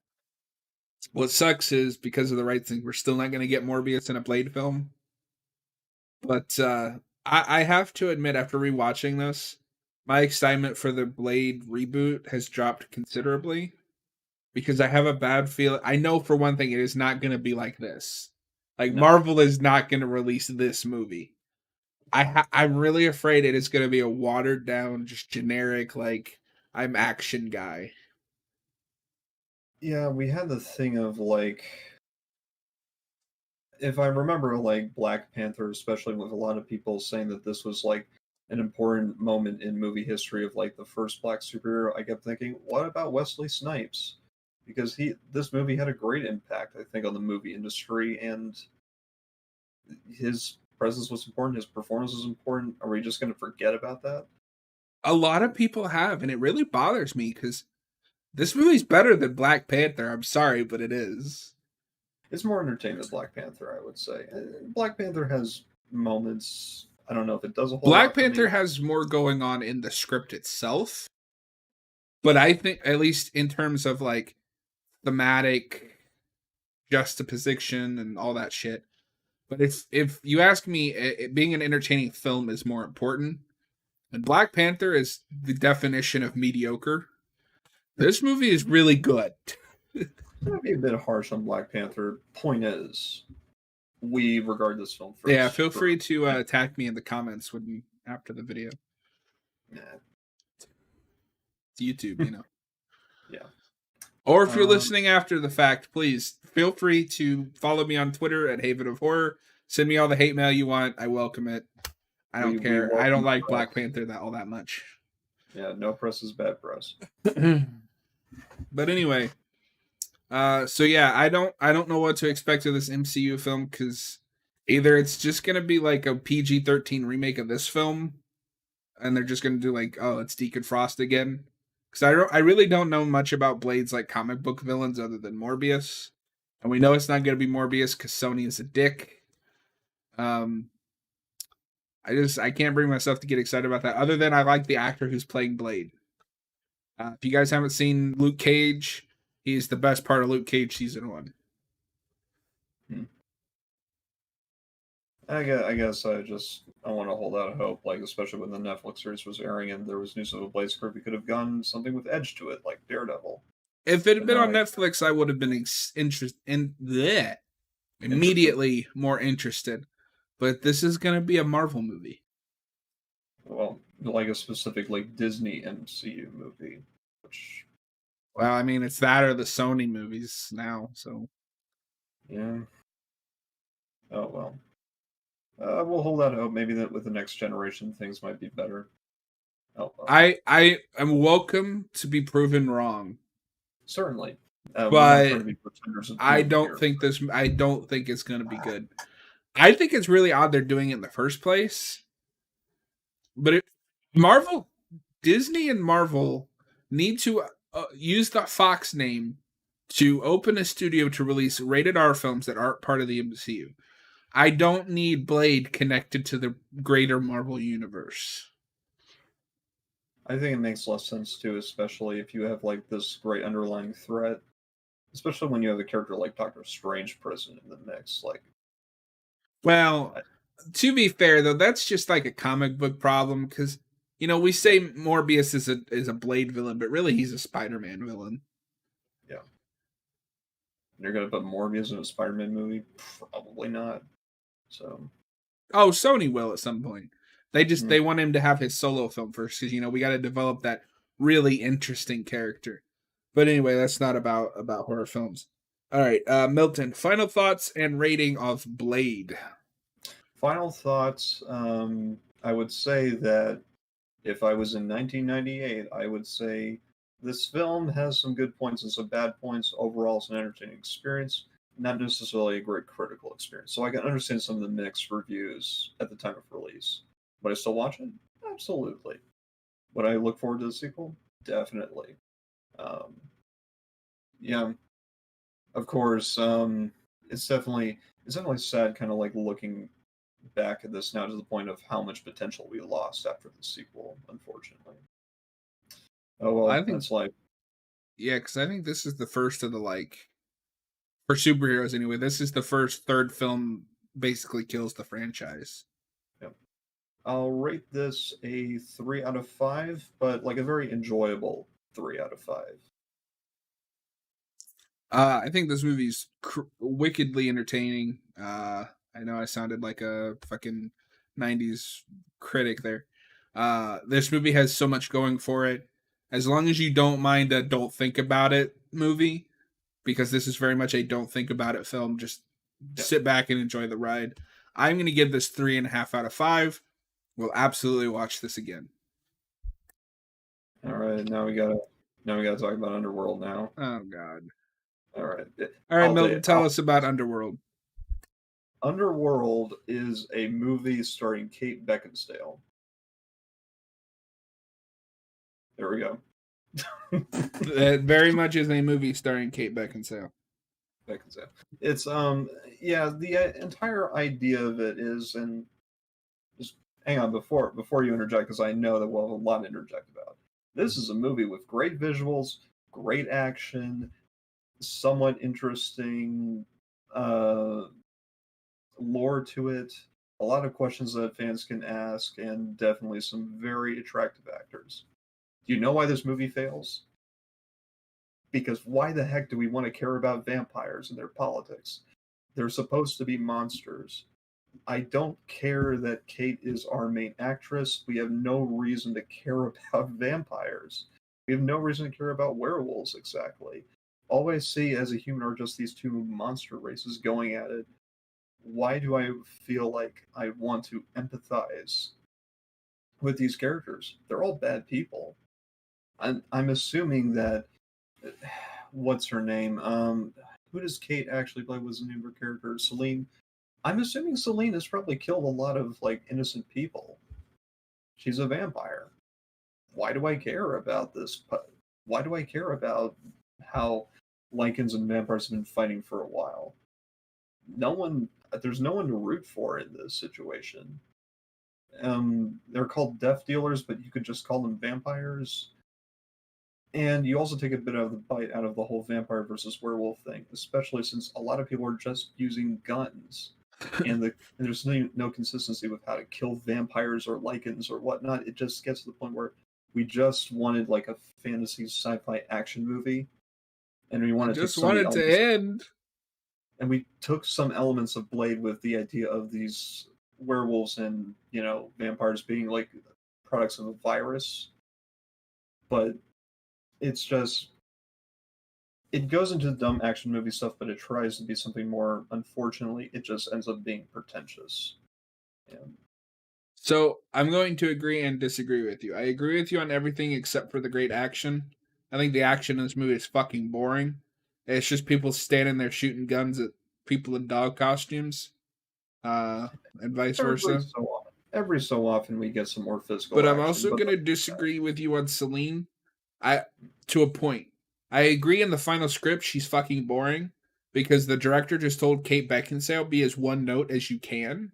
What sucks is because of the rights thing, we're still not going to get Morbius in a Blade film. But I have to admit, after rewatching this, my excitement for the Blade reboot has dropped considerably because I have a bad feel. I know for one thing, it is not going to be like this. Like No. Marvel is not going to release this movie. I'm really afraid it is going to be a watered down, just generic like I'm action guy. Yeah, we had the thing of like, if I remember, like Black Panther, especially with a lot of people saying that this was like an important moment in movie history of like the first black superhero, I kept thinking, what about Wesley Snipes? Because this movie had a great impact, I think, on the movie industry, and his presence was important, his performance was important. Are we just going to forget about that? A lot of people have, and it really bothers me because this movie's better than Black Panther. I'm sorry, but it is. It's more entertaining than Black Panther, I would say. Black Panther has moments. I don't know if it does a whole Black lot for me. Panther has more going on in the script itself, but I think at least in terms of like thematic juxtaposition and all that shit. But if you ask me, being an entertaining film is more important. And Black Panther is the definition of mediocre. This movie is really good. It might be a bit harsh on Black Panther. Point is, we regard this film Yeah, first. feel free to attack me in the comments when after the video. Nah. It's YouTube, you know. Yeah. Or if you're listening after the fact, please feel free to follow me on Twitter at Haven of Horror. Send me all the hate mail you want. I welcome it. I don't care. I don't like Black Panther all that much. Yeah, no press is bad press. But anyway, so yeah, I don't know what to expect of this MCU film because either it's just gonna be like a PG-13 remake of this film, and they're just gonna do like, oh, it's Deacon Frost again. Because I really don't know much about Blade's like comic book villains other than Morbius, and we know it's not gonna be Morbius because Sony is a dick. Um, I can't bring myself to get excited about that. Other than I like the actor who's playing Blade. If you guys haven't seen Luke Cage, he's the best part of Luke Cage season 1. I want to hold out hope, like especially when the Netflix series was airing and there was news of a Blaze group, we could have done something with edge to it, like Daredevil. If it had But been now on I Netflix, I would have been interested. immediately more interested. But this is going to be a Marvel movie. Well, like a specific like Disney MCU movie, which Well, I mean, it's that or the Sony movies now. So yeah. Oh well. We'll hold out hope. Maybe that with the next generation, things might be better. Oh well. I am welcome to be proven wrong, Certainly. We're not trying but to be pretenders of doom here. I don't think it's going to be good. I think it's really odd they're doing it in the first place. But Marvel, Disney, and Marvel need to use the Fox name to open a studio to release rated R films that aren't part of the MCU. I don't need Blade connected to the greater Marvel universe. I think it makes less sense too, especially if you have like this great underlying threat. Especially when you have a character like Doctor Strange present in the mix. Like, Well, I, to be fair though, that's just like a comic book problem because we yeah, say Morbius is a Blade villain, but really he's a Spider-Man villain. yeah. You're gonna put Morbius in a Spider-Man movie? Probably not. So, Oh, Sony will at some point. They mm, want him to have his solo film first because we got to develop that really interesting character. But anyway, that's not about horror films. All right, Milton. Final thoughts and rating of Blade. final thoughts. I would say that if I was in 1998, I would say this film has some good points and some bad points. Overall, it's an entertaining experience, not necessarily a great critical experience. So I can understand some of the mixed reviews at the time of release. Would I still watch it? Absolutely. Would I look forward to the sequel? Definitely. Um, yeah, of course. It's definitely sad, kind of like looking back at this now to the point of how much potential we lost after the sequel. Unfortunately. Oh Well, I well, think that's life. yeah, because I think this is the first of the for superheroes anyway. This is the first third film basically kills the franchise. Yeah. I'll rate this a 3 out of 5, but like a very enjoyable 3 out of 5. I think this movie's wickedly entertaining. I know I sounded like a fucking '90s critic there. This movie has so much going for it. As long as you don't mind a "don't think about it" movie, because this is very much a "don't think about it" film. Just Yeah. sit back and enjoy the ride. I'm going to give this 3.5 out of 5. We'll absolutely watch this again. All right. Now we gotta talk about Underworld now. Oh God! All right. All right, I'll tell Milton, you. tell us about Underworld. Underworld is a movie starring Kate Beckinsale. There we go. It very much is a movie starring Kate Beckinsale. Beckinsale. It's yeah, the entire idea of it is, and just hang on before you interject, because I know that we'll have a lot to interject about. This is a movie with great visuals, great action, somewhat interesting uh, lore to it, a lot of questions that fans can ask, and definitely some very attractive actors. Do you know why this movie fails? Because why the heck do we want to care about vampires and their politics? They're supposed to be monsters. I don't care that Kate is our main actress. We have no reason to care about vampires. We have no reason to care about werewolves exactly. All I see as a human are just these two monster races going at it. Why do I feel like I want to empathize with these characters? They're all bad people. I'm assuming that what's her name? Who does Kate actually play? Was the name of her character? Celine. I'm assuming Celine has probably killed a lot of like innocent people. She's a vampire. Why do I care about this? Why do I care about how Lycans and vampires have been fighting for a while? No one, there's no one to root for in this situation. They're called death dealers, but you could just call them vampires. And you also take a bit of the bite out of the whole vampire versus werewolf thing, especially since a lot of people are just using guns. and there's no consistency with how to kill vampires or lichens or whatnot. It just gets to the point where we just wanted like a fantasy sci-fi action movie, and we I want to take just some of want the it to elements, end. and we took some elements of Blade with the idea of these werewolves and vampires being like products of a virus, but it's just it goes into the dumb action movie stuff, but it tries to be something more. Unfortunately, it just ends up being pretentious. And So I'm going to agree and disagree with you. I agree with you on everything except for the great action. I think the action in this movie is fucking boring. It's just people standing there shooting guns at people in dog costumes, and vice versa. every so often we get some more But physical I'm action, also but going to disagree with you on Celine. I to a point. I agree in the final script she's fucking boring because the director just told Kate Beckinsale be as one note as you can.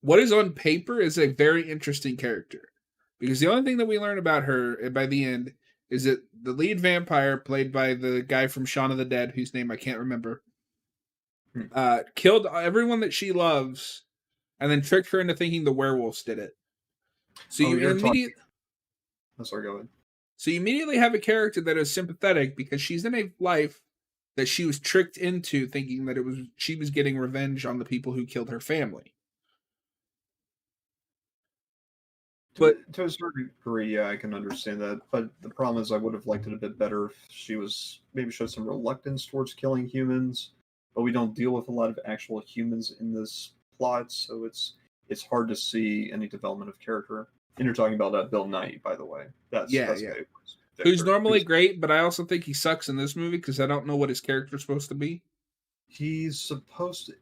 What is on paper is a very interesting character because the only thing that we learn about her by the end is that the lead vampire, played by the guy from Shaun of the Dead, whose name I can't remember, hmm. killed everyone that she loves and then tricked her into thinking the werewolves did it. So Oh, you you're talking. immediately Oh, sorry, go ahead. So you immediately have a character that is sympathetic because she's in a life that she was tricked into thinking that she was getting revenge on the people who killed her family. But To a certain degree, yeah, I can understand that. But the problem is, I would have liked it a bit better if she was maybe showed some reluctance towards killing humans. But we don't deal with a lot of actual humans in this plot, so it's hard to see any development of character. And you're talking about Bill Nye, by the way. yeah, That's yeah. guy who's Who's Victor, normally great, but I also think he sucks in this movie because I don't know what his character's supposed to be. he's supposed to,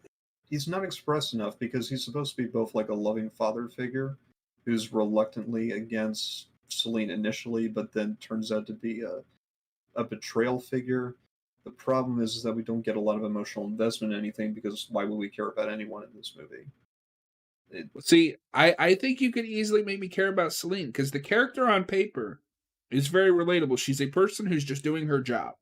he's not expressed enough because he's supposed to be both like a loving father figure who's reluctantly against Celine initially, but then turns out to be a betrayal figure. The problem is that we don't get a lot of emotional investment in anything because why would we care about anyone in this movie? It, See, I think you could easily make me care about Celine because the character on paper is very relatable. She's a person who's just doing her job.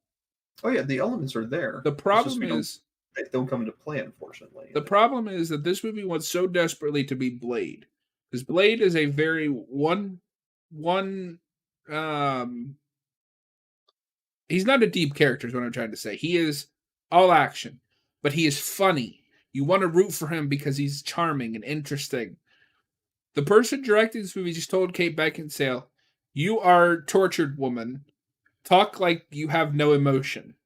oh yeah, the elements are there. The It's just problem is they don't come into play, unfortunately. The problem is that this movie wants so desperately to be Blade, because Blade is a very one. Um, he's not a deep character, is what I'm trying to say. He is all action, but he is funny. You want to root for him because he's charming and interesting. The person directing this movie just told Kate Beckinsale, "You are tortured woman. Talk like you have no emotion."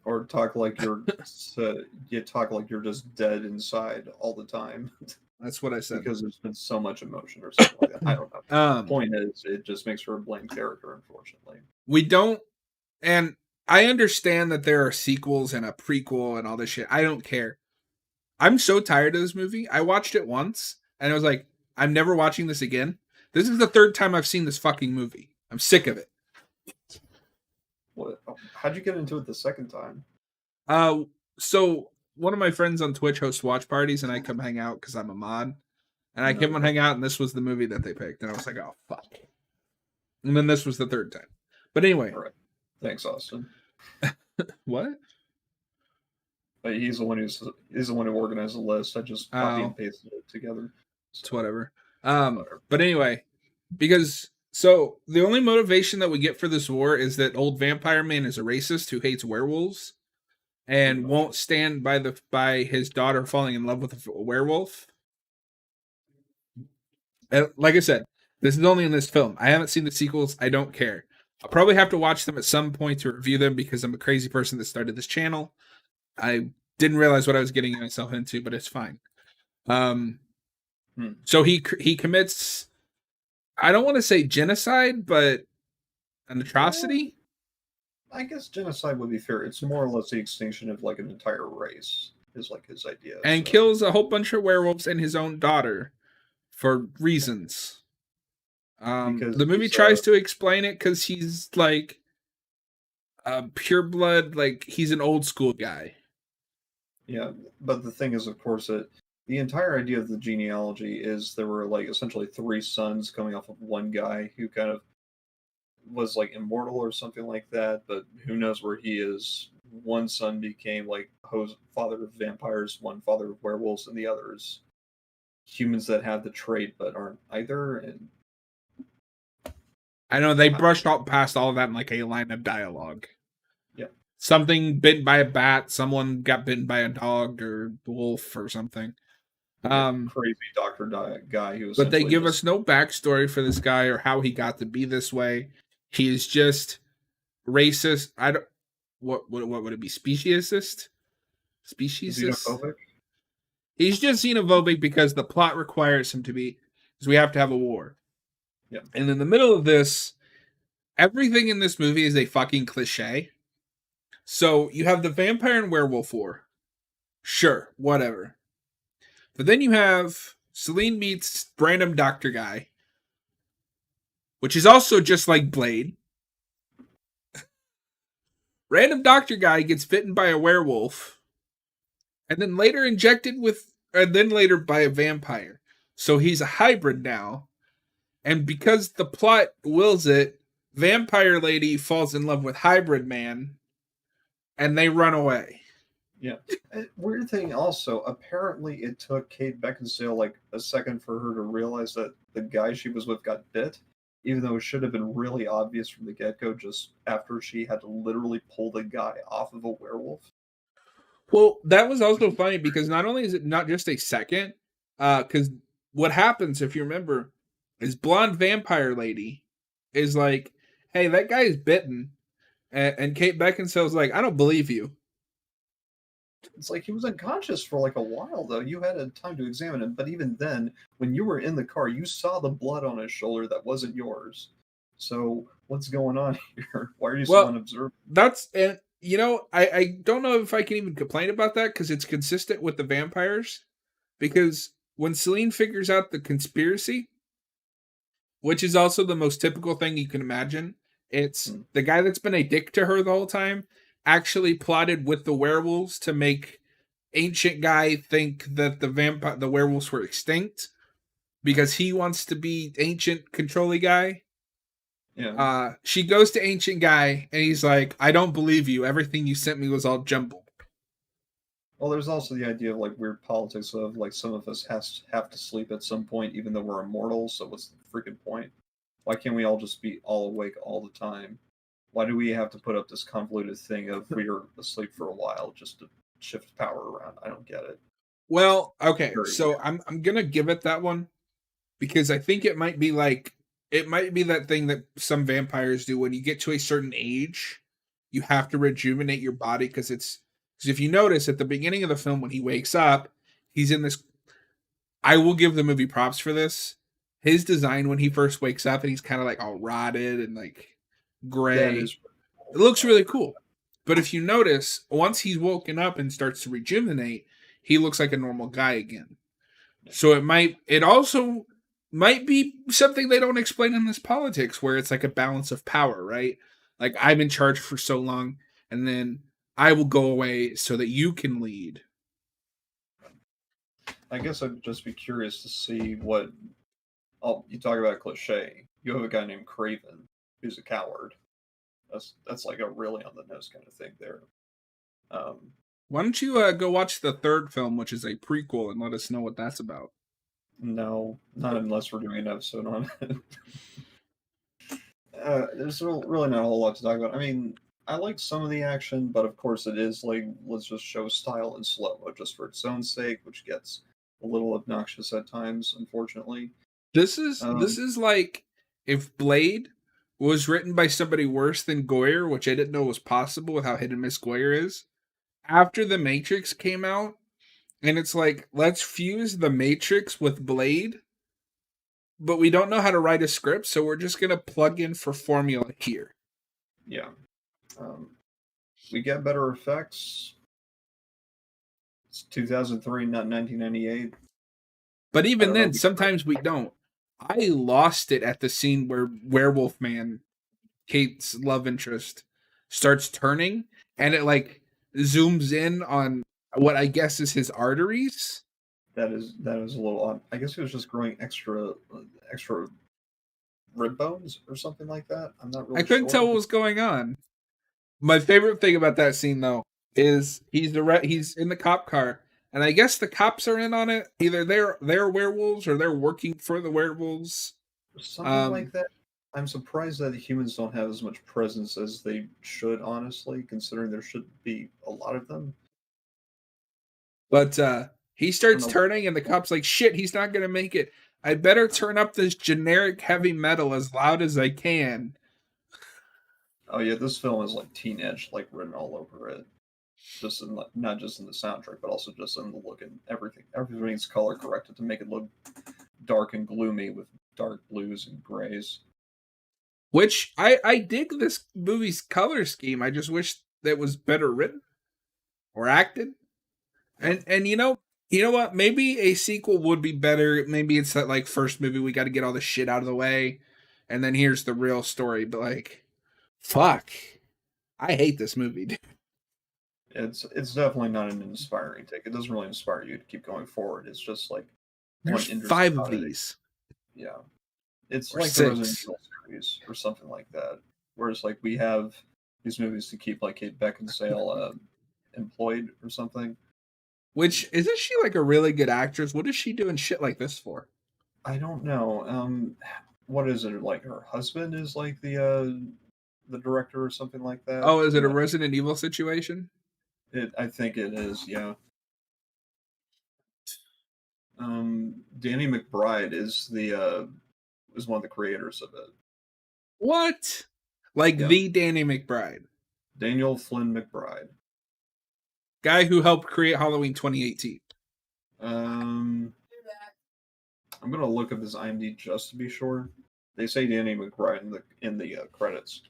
Or talk like you talk like you're just dead inside all the time. That's what I said. Because there's been so much emotion or something like that. I don't know. Um, Point is, it just makes her a bland character, unfortunately. we don't And I understand that there are sequels and a prequel and all this shit. I don't care. I'm so tired of this movie. I watched it once and I was like, I'm never watching this again. This is the third time I've seen this fucking movie. I'm sick of it. What? How'd you get into it the second time? Uh, so one of my friends on Twitch hosts watch parties and I come hang out because I'm a mod. And I came on Okay. hang out and this was the movie that they picked. And I was like, oh, fuck. And then this was the third time. But anyway. All right. Thanks, Austin. What? But he's the one who organized the list. I just copy and pasted it together. It's whatever. Whatever. But anyway, because so the only motivation that we get for this war is that old vampire man is a racist who hates werewolves and won't stand by his daughter falling in love with a werewolf. And like I said, this is only in this film. I haven't seen the sequels. I don't care. I'll probably have to watch them at some point to review them because I'm a crazy person that started this channel. I didn't realize what I was getting myself into, but it's fine. So he commits, I don't want to say genocide, but an atrocity. I guess genocide would be fair. It's more or less the extinction of like an entire race is like his idea. And kills a whole bunch of werewolves and his own daughter for reasons. The movie tries to explain it because he's like a pure blood, like he's an old school guy. Yeah, but the thing is, of course, that the entire idea of the genealogy is there were like essentially three sons coming off of one guy who kind of was like immortal or something like that, but who knows where he is one son became like father of vampires, one father of werewolves, and the others humans that have the trait but aren't either. And I know they brushed out past all of that in like a line of dialogue. yeah, Something bitten by a bat, someone got bitten by a dog or wolf or something. yeah, crazy doctor guy who But they essentially give just us no backstory for this guy or how he got to be this way. He is just racist. I don't. What would it be? Speciesist? Speciesist? xenophobic. He's just xenophobic because the plot requires him to be, because we have to have a war. Yeah, And in the middle of this, everything in this movie is a fucking cliche. So you have the vampire and werewolf war. Sure, whatever. But then you have Celine meets random doctor guy, which is also just like Blade. Random doctor guy gets bitten by a werewolf, and then later injected with, and then later by a vampire. So he's a hybrid now. And because the plot wills it, vampire lady falls in love with hybrid man, and they run away. yeah. Weird thing also, apparently it took Kate Beckinsale like a second for her to realize that the guy she was with got bit, even though it should have been really obvious from the get-go just after she had to literally pull the guy off of a werewolf. Well, that was also funny because not only is it not just a second, because what happens if you remember is blonde vampire lady is like, "Hey, that guy is bitten," and Kate Beckinsale's like, "I don't believe you." It's like he was unconscious for like a while though. You had a time to examine him, but even then, when you were in the car, you saw the blood on his shoulder that wasn't yours. So what's going on here? Why are you so Well, unobservant? that's, and I don't know if I can even complain about that because it's consistent with the vampires. Because when Celine figures out the conspiracy, which is also the most typical thing you can imagine, it's Hmm. the guy that's been a dick to her the whole time actually plotted with the werewolves to make ancient guy think that the werewolves were extinct because he wants to be ancient controlly guy. Yeah. She goes to ancient guy and he's like, "I don't believe you. Everything you sent me was all jumbled." Well, there's also the idea of like weird politics of like some of us have to sleep at some point, even though we're immortal. So what's the freaking point? Why can't we all just be all awake all the time? Why do we have to put up this convoluted thing of we're asleep for a while just to shift power around? I don't get it. Well, okay, Very so weird. I'm gonna give it that one because I think it might be like, it might be that thing that some vampires do when you get to a certain age, you have to rejuvenate your body because if you notice at the beginning of the film when he wakes up, he's in this. I will give the movie props for this. His design when he first wakes up and he's kind of like all rotted and like That gray. is really It cool. looks I'll really agree. cool. But if you notice, once he's woken up and starts to rejuvenate, he looks like a normal guy again. Yeah. So it also might be something they don't explain in this politics where it's like a balance of power, right? Like I'm in charge for so long and then I will go away so that you can lead. I guess I'd just be curious to see what. Oh, you talk about cliche. You have a guy named Craven who's a coward. That's like a really on the nose kind of thing there. Um, Why don't you go watch the third film, which is a prequel, and let us know what that's about? no, not unless we're doing an episode on it. There's really not a whole lot to talk about. I mean, I like some of the action, but of course it is like let's just show style and slow mo just for its own sake, which gets a little obnoxious at times, unfortunately. This Um, is like if Blade was written by somebody worse than Goyer, which I didn't know was possible with how hit and miss Goyer is. After The Matrix came out, and it's like, let's fuse The Matrix with Blade, but we don't know how to write a script, so we're just gonna plug in for formula here. yeah, um, we get better effects. It's 2003, not 1998. But I even don't know. then, sometimes we don't. I lost it at the scene where Werewolf Man, Kate's love interest, starts turning and it like zooms in on what I guess is his arteries. That is a little odd. I guess he was just growing extra rib bones or something like that. I'm not I really couldn't tell sure. what was going on. My favorite thing about that scene though is he's in the cop car, and I guess the cops are in on it. Either they're werewolves or they're working for the werewolves. Something like Um, that. I'm surprised that humans don't have as much presence as they should, honestly, considering there should be a lot of them. but he I don't starts know. turning, and the cop's like, "Shit, he's not gonna make it. I better turn up this generic heavy metal as loud as I can." Oh yeah, this film is like teenage, like written all over it. Just in not just in the soundtrack, but also just in the look and everything. Everything's color corrected to make it look dark and gloomy with dark blues and grays. Which I dig this movie's color scheme. I just wish that was better written or acted. Yeah, And you know what? Maybe a sequel would be better. Maybe it's that like first movie we got to get all the shit out of the way, and then here's the real story. But like, fuck, I hate this movie, dude. it's definitely not an inspiring take. It doesn't really inspire you to keep going forward. It's just like There's one interesting 5 of oddity. these Yeah, it's or like the Resident 6. Evil series or something like that. Whereas like we have these movies to keep like Kate Beckinsale employed or something. Which isn't she like a really good actress? What is she doing shit like this for? I don't know. What is it like? Her husband is like the director or something like that. Oh, is it a No, Resident Evil situation? I think it is. Yeah. Danny McBride is one of the creators of it. What? Like Yeah, the Danny McBride Daniel Flynn McBride. guy who helped create Halloween 2018. Um, I'm gonna look up his IMDb just to be sure. They say Danny McBride in the credits.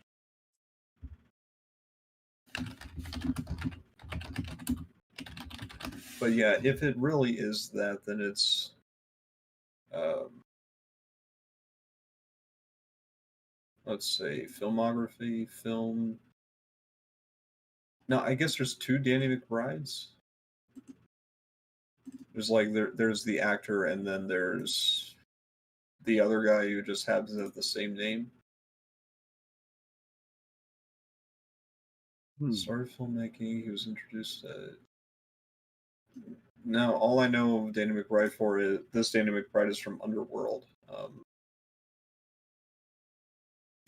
But yeah, if it really is that, then it's um, let's say filmography, film. No, I guess there's two Danny McBrides. There's like there's the actor, and then there's the other guy who just happens to have the same name. Started filmmaking. He was introduced. No, all I know of Danny McBride for is this Danny McBride is from Underworld.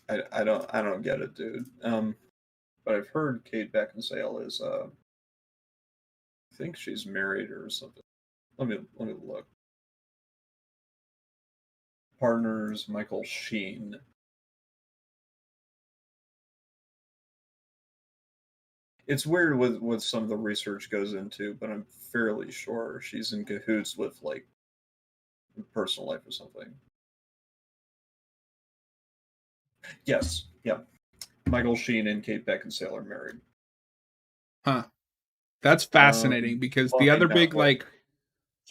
I don't get it, dude. But I've heard Kate Beckinsale is I think she's married or something. Let me look. Partners Michael Sheen. It's weird with what some of the research goes into, but I'm fairly sure she's in cahoots with like personal life or something. Yes, yeah. Michael Sheen and Kate Beckinsale are married. Huh. That's fascinating because Well, the I other know. big like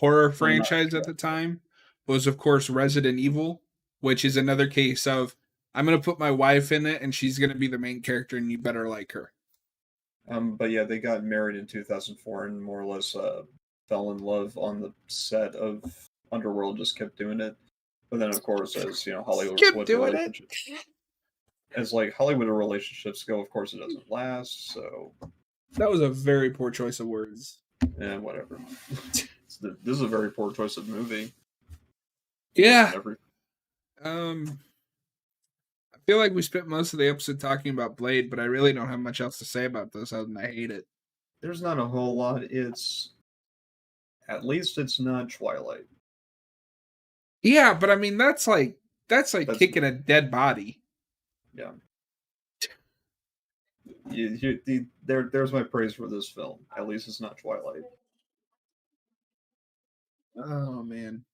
horror I'm not franchise at sure. the time was of course Resident Evil, which is another case of I'm going to put my wife in it and she's going to be the main character and you better like her. But yeah, they got married in 2004 and more or less fell in love on the set of Underworld. Just kept doing it, but then of course, as you know, Skip doing it. Hollywood relationships go, of course, it doesn't last. So, That was a very poor choice of words. whatever. This is a very poor choice of movie. Yeah. Every I feel like we spent most of the episode talking about Blade, but I really don't have much else to say about this other than I hate it. There's not a whole lot. It's at least it's not Twilight. Yeah, but I mean that's like That's kicking a dead body. yeah. There's my praise for this film. At least it's not Twilight. Oh man.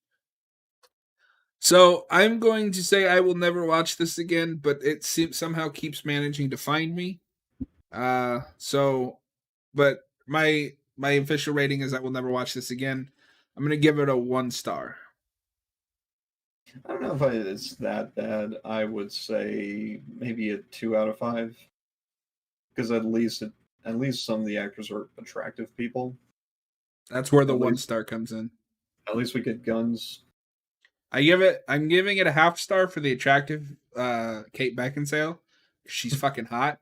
So I'm going to say I will never watch this again, but it somehow keeps managing to find me. So, but my official rating is I will never watch this again. I'm gonna give it a 1 star. I don't know if it's that bad. I would say maybe a 2 out of 5 because at least some of the actors are attractive people. That's where the At one least star comes in. we get guns. I'm giving it a 1/2 star for the attractive Kate Beckinsale. She's fucking hot.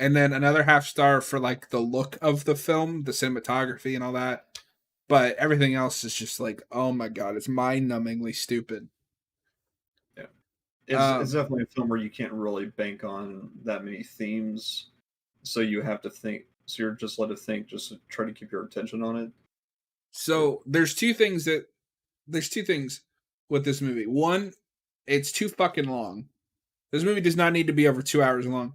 and then another half star for like the look of the film, the cinematography, and all that. But everything else is just like, oh my god, it's mind-numbingly stupid. Yeah, it's definitely a film where you can't really bank on that many themes, so you have to think. So you're just let to think, just to try to keep your attention on it. So there's two things with this movie. One, it's too fucking long. This movie does not need to be over 2 hours long.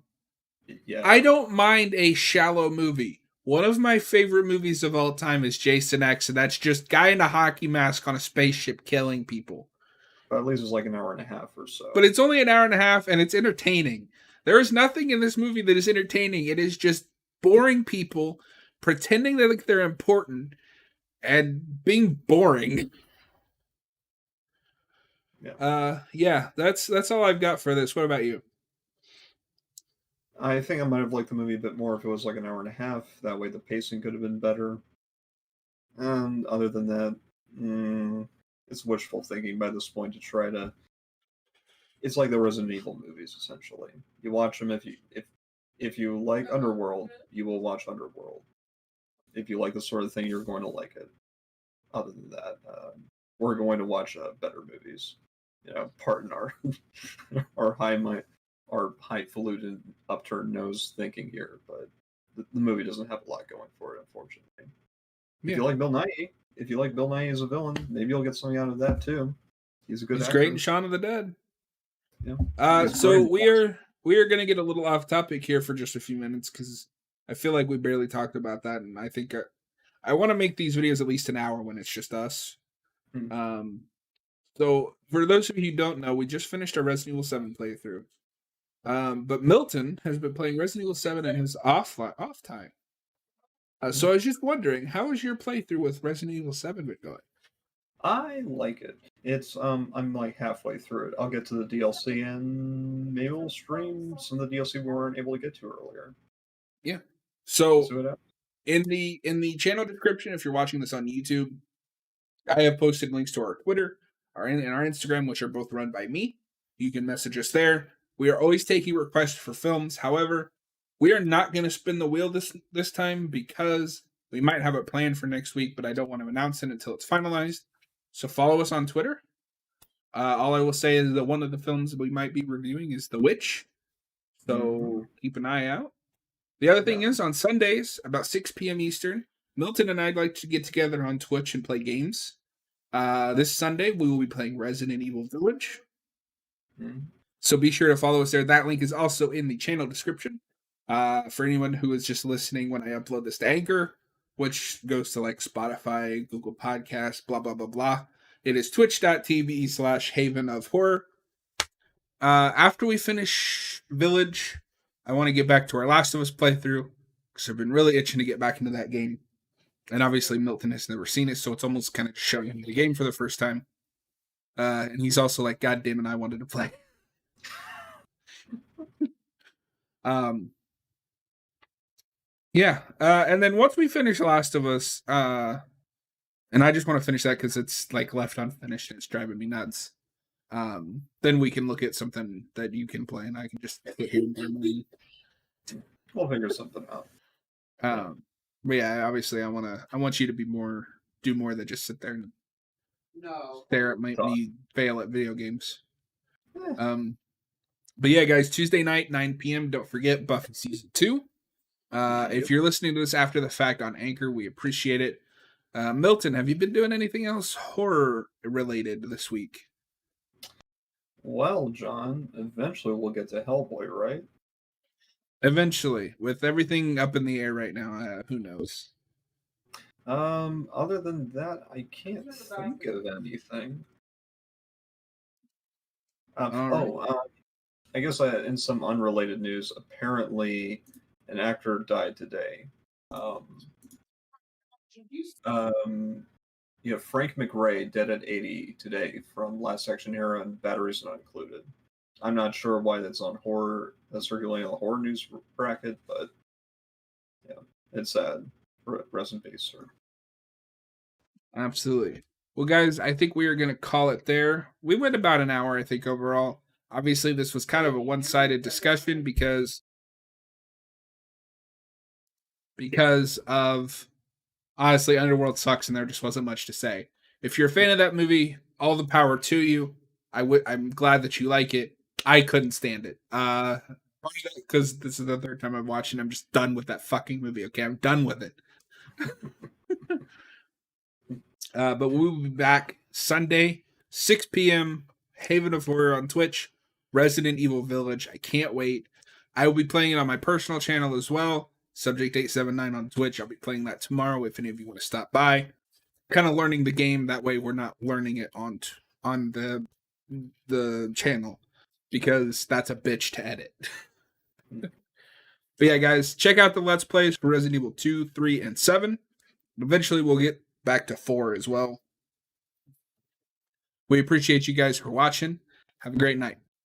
Yeah, I don't mind a shallow movie. One of my favorite movies of all time is Jason X, and that's just guy in a hockey mask on a spaceship killing people. but at least it's like an hour and a half or But so. it's only an hour and a half, and it's entertaining. There is nothing in this movie that is entertaining. It is just boring people pretending that they're important and being boring. Yeah, that's all I've got for this. What about you? I think I might have liked the movie a bit more if it was like an hour and a half. That way, the pacing could have been better. And other than that, it's wishful thinking by this point to try to. It's like the Resident Evil movies, essentially. You watch them if you like Underworld, you will watch Underworld. If you like the sort of thing, you're going to like it. Other than that, we're going to watch better movies. Pardon our our our highfalutin upturned nose thinking here, but the movie doesn't have a lot going for it, unfortunately. Yeah. If you like Bill Nye as a villain, maybe you'll get something out of that too. He's a good He's actor. great in Shaun of the Dead. Yeah. So we are going to get a little off topic here for just a few minutes because I feel like we barely talked about that, and I think I want to make these videos at least an hour when it's just us. Hmm. So for those of you who don't know, we just finished our Resident Evil 7 playthrough. But Milton has been playing Resident Evil 7 in his off time. So I was just wondering, how is your playthrough with Resident Evil 7 been going? I like it. It's I'm like halfway through it. I'll get to the DLC and maybe we'll stream some of the DLC we weren't able to get to earlier. Yeah. We'll So see what happens. in the channel description, if you're watching this on YouTube, I have posted links to our Twitter, and our Instagram, which are both run by me. You can message us there. We are always taking requests for films. However, we are not going to spin the wheel this time because we might have a plan for next week, but I don't want to announce it until it's finalized. So follow us on Twitter. All I will say is that one of the films we might be reviewing is The Witch. So keep an eye out. The other thing is on Sundays, about 6 p.m. Eastern, Milton and I'd like to get together on Twitch and play games. This Sunday, we will be playing Resident Evil Village. So be sure to follow us there. That link is also in the channel description. For anyone who is just listening when I upload this to Anchor, which goes to like Spotify, Google Podcasts, blah, blah, blah, blah. It is twitch.tv/Haven of Horror. After we finish Village, I want to get back to our Last of Us playthrough because I've been really itching to get back into that game. And obviously, Milton has never seen it, so it's almost kind of showing him the game for the first time. And he's also like, God damn it, I wanted to play. Yeah. And then once we finish Last of Us, and I just want to finish that because it's like left unfinished and it's driving me nuts. Then we can look at something that you can play and I can just sit here and We'll figure something out. But yeah, obviously I want you to do more than just sit there and stare at me fail at video games. But yeah, guys, Tuesday night, 9 p.m. Don't forget Buffy season 2. If you're listening to this after the fact on Anchor, we appreciate it. Milton, have you been doing anything else horror related this week? Well, John, eventually we'll get to Hellboy, right? Eventually, with everything up in the air right now, who knows? Other than that, I can't think of anything. I guess in some unrelated news, apparently an actor died today. Frank McRae dead at 80 today from Last Action Hero and Batteries Not Included. I'm not sure why that's on horror, that's circulating on the horror news bracket, but yeah, it's sad. Rest in peace, sir. Absolutely. Well, guys, I think we are going to call it there. We went about an hour, I think, overall. Obviously, this was kind of a one-sided discussion because because of honestly, Underworld sucks and there just wasn't much to say. If you're a fan of that movie, all the power to you. I'm glad that you like it. I couldn't stand it. Because this is the third time I'm watching. I'm just done with that fucking movie. Okay, I'm done with it. But we will be back Sunday, 6 p.m. Haven of Horror on Twitch, Resident Evil Village. I can't wait. I will be playing it on my personal channel as well, Subject879 on Twitch. I'll be playing that tomorrow if any of you want to stop by. Kind of learning the game that way. We're not learning it on the channel because that's a bitch to edit. But yeah, guys, check out the Let's Plays for Resident Evil 2, 3, and 7. Eventually, we'll get back to 4 as well. We appreciate you guys for watching. Have a great night.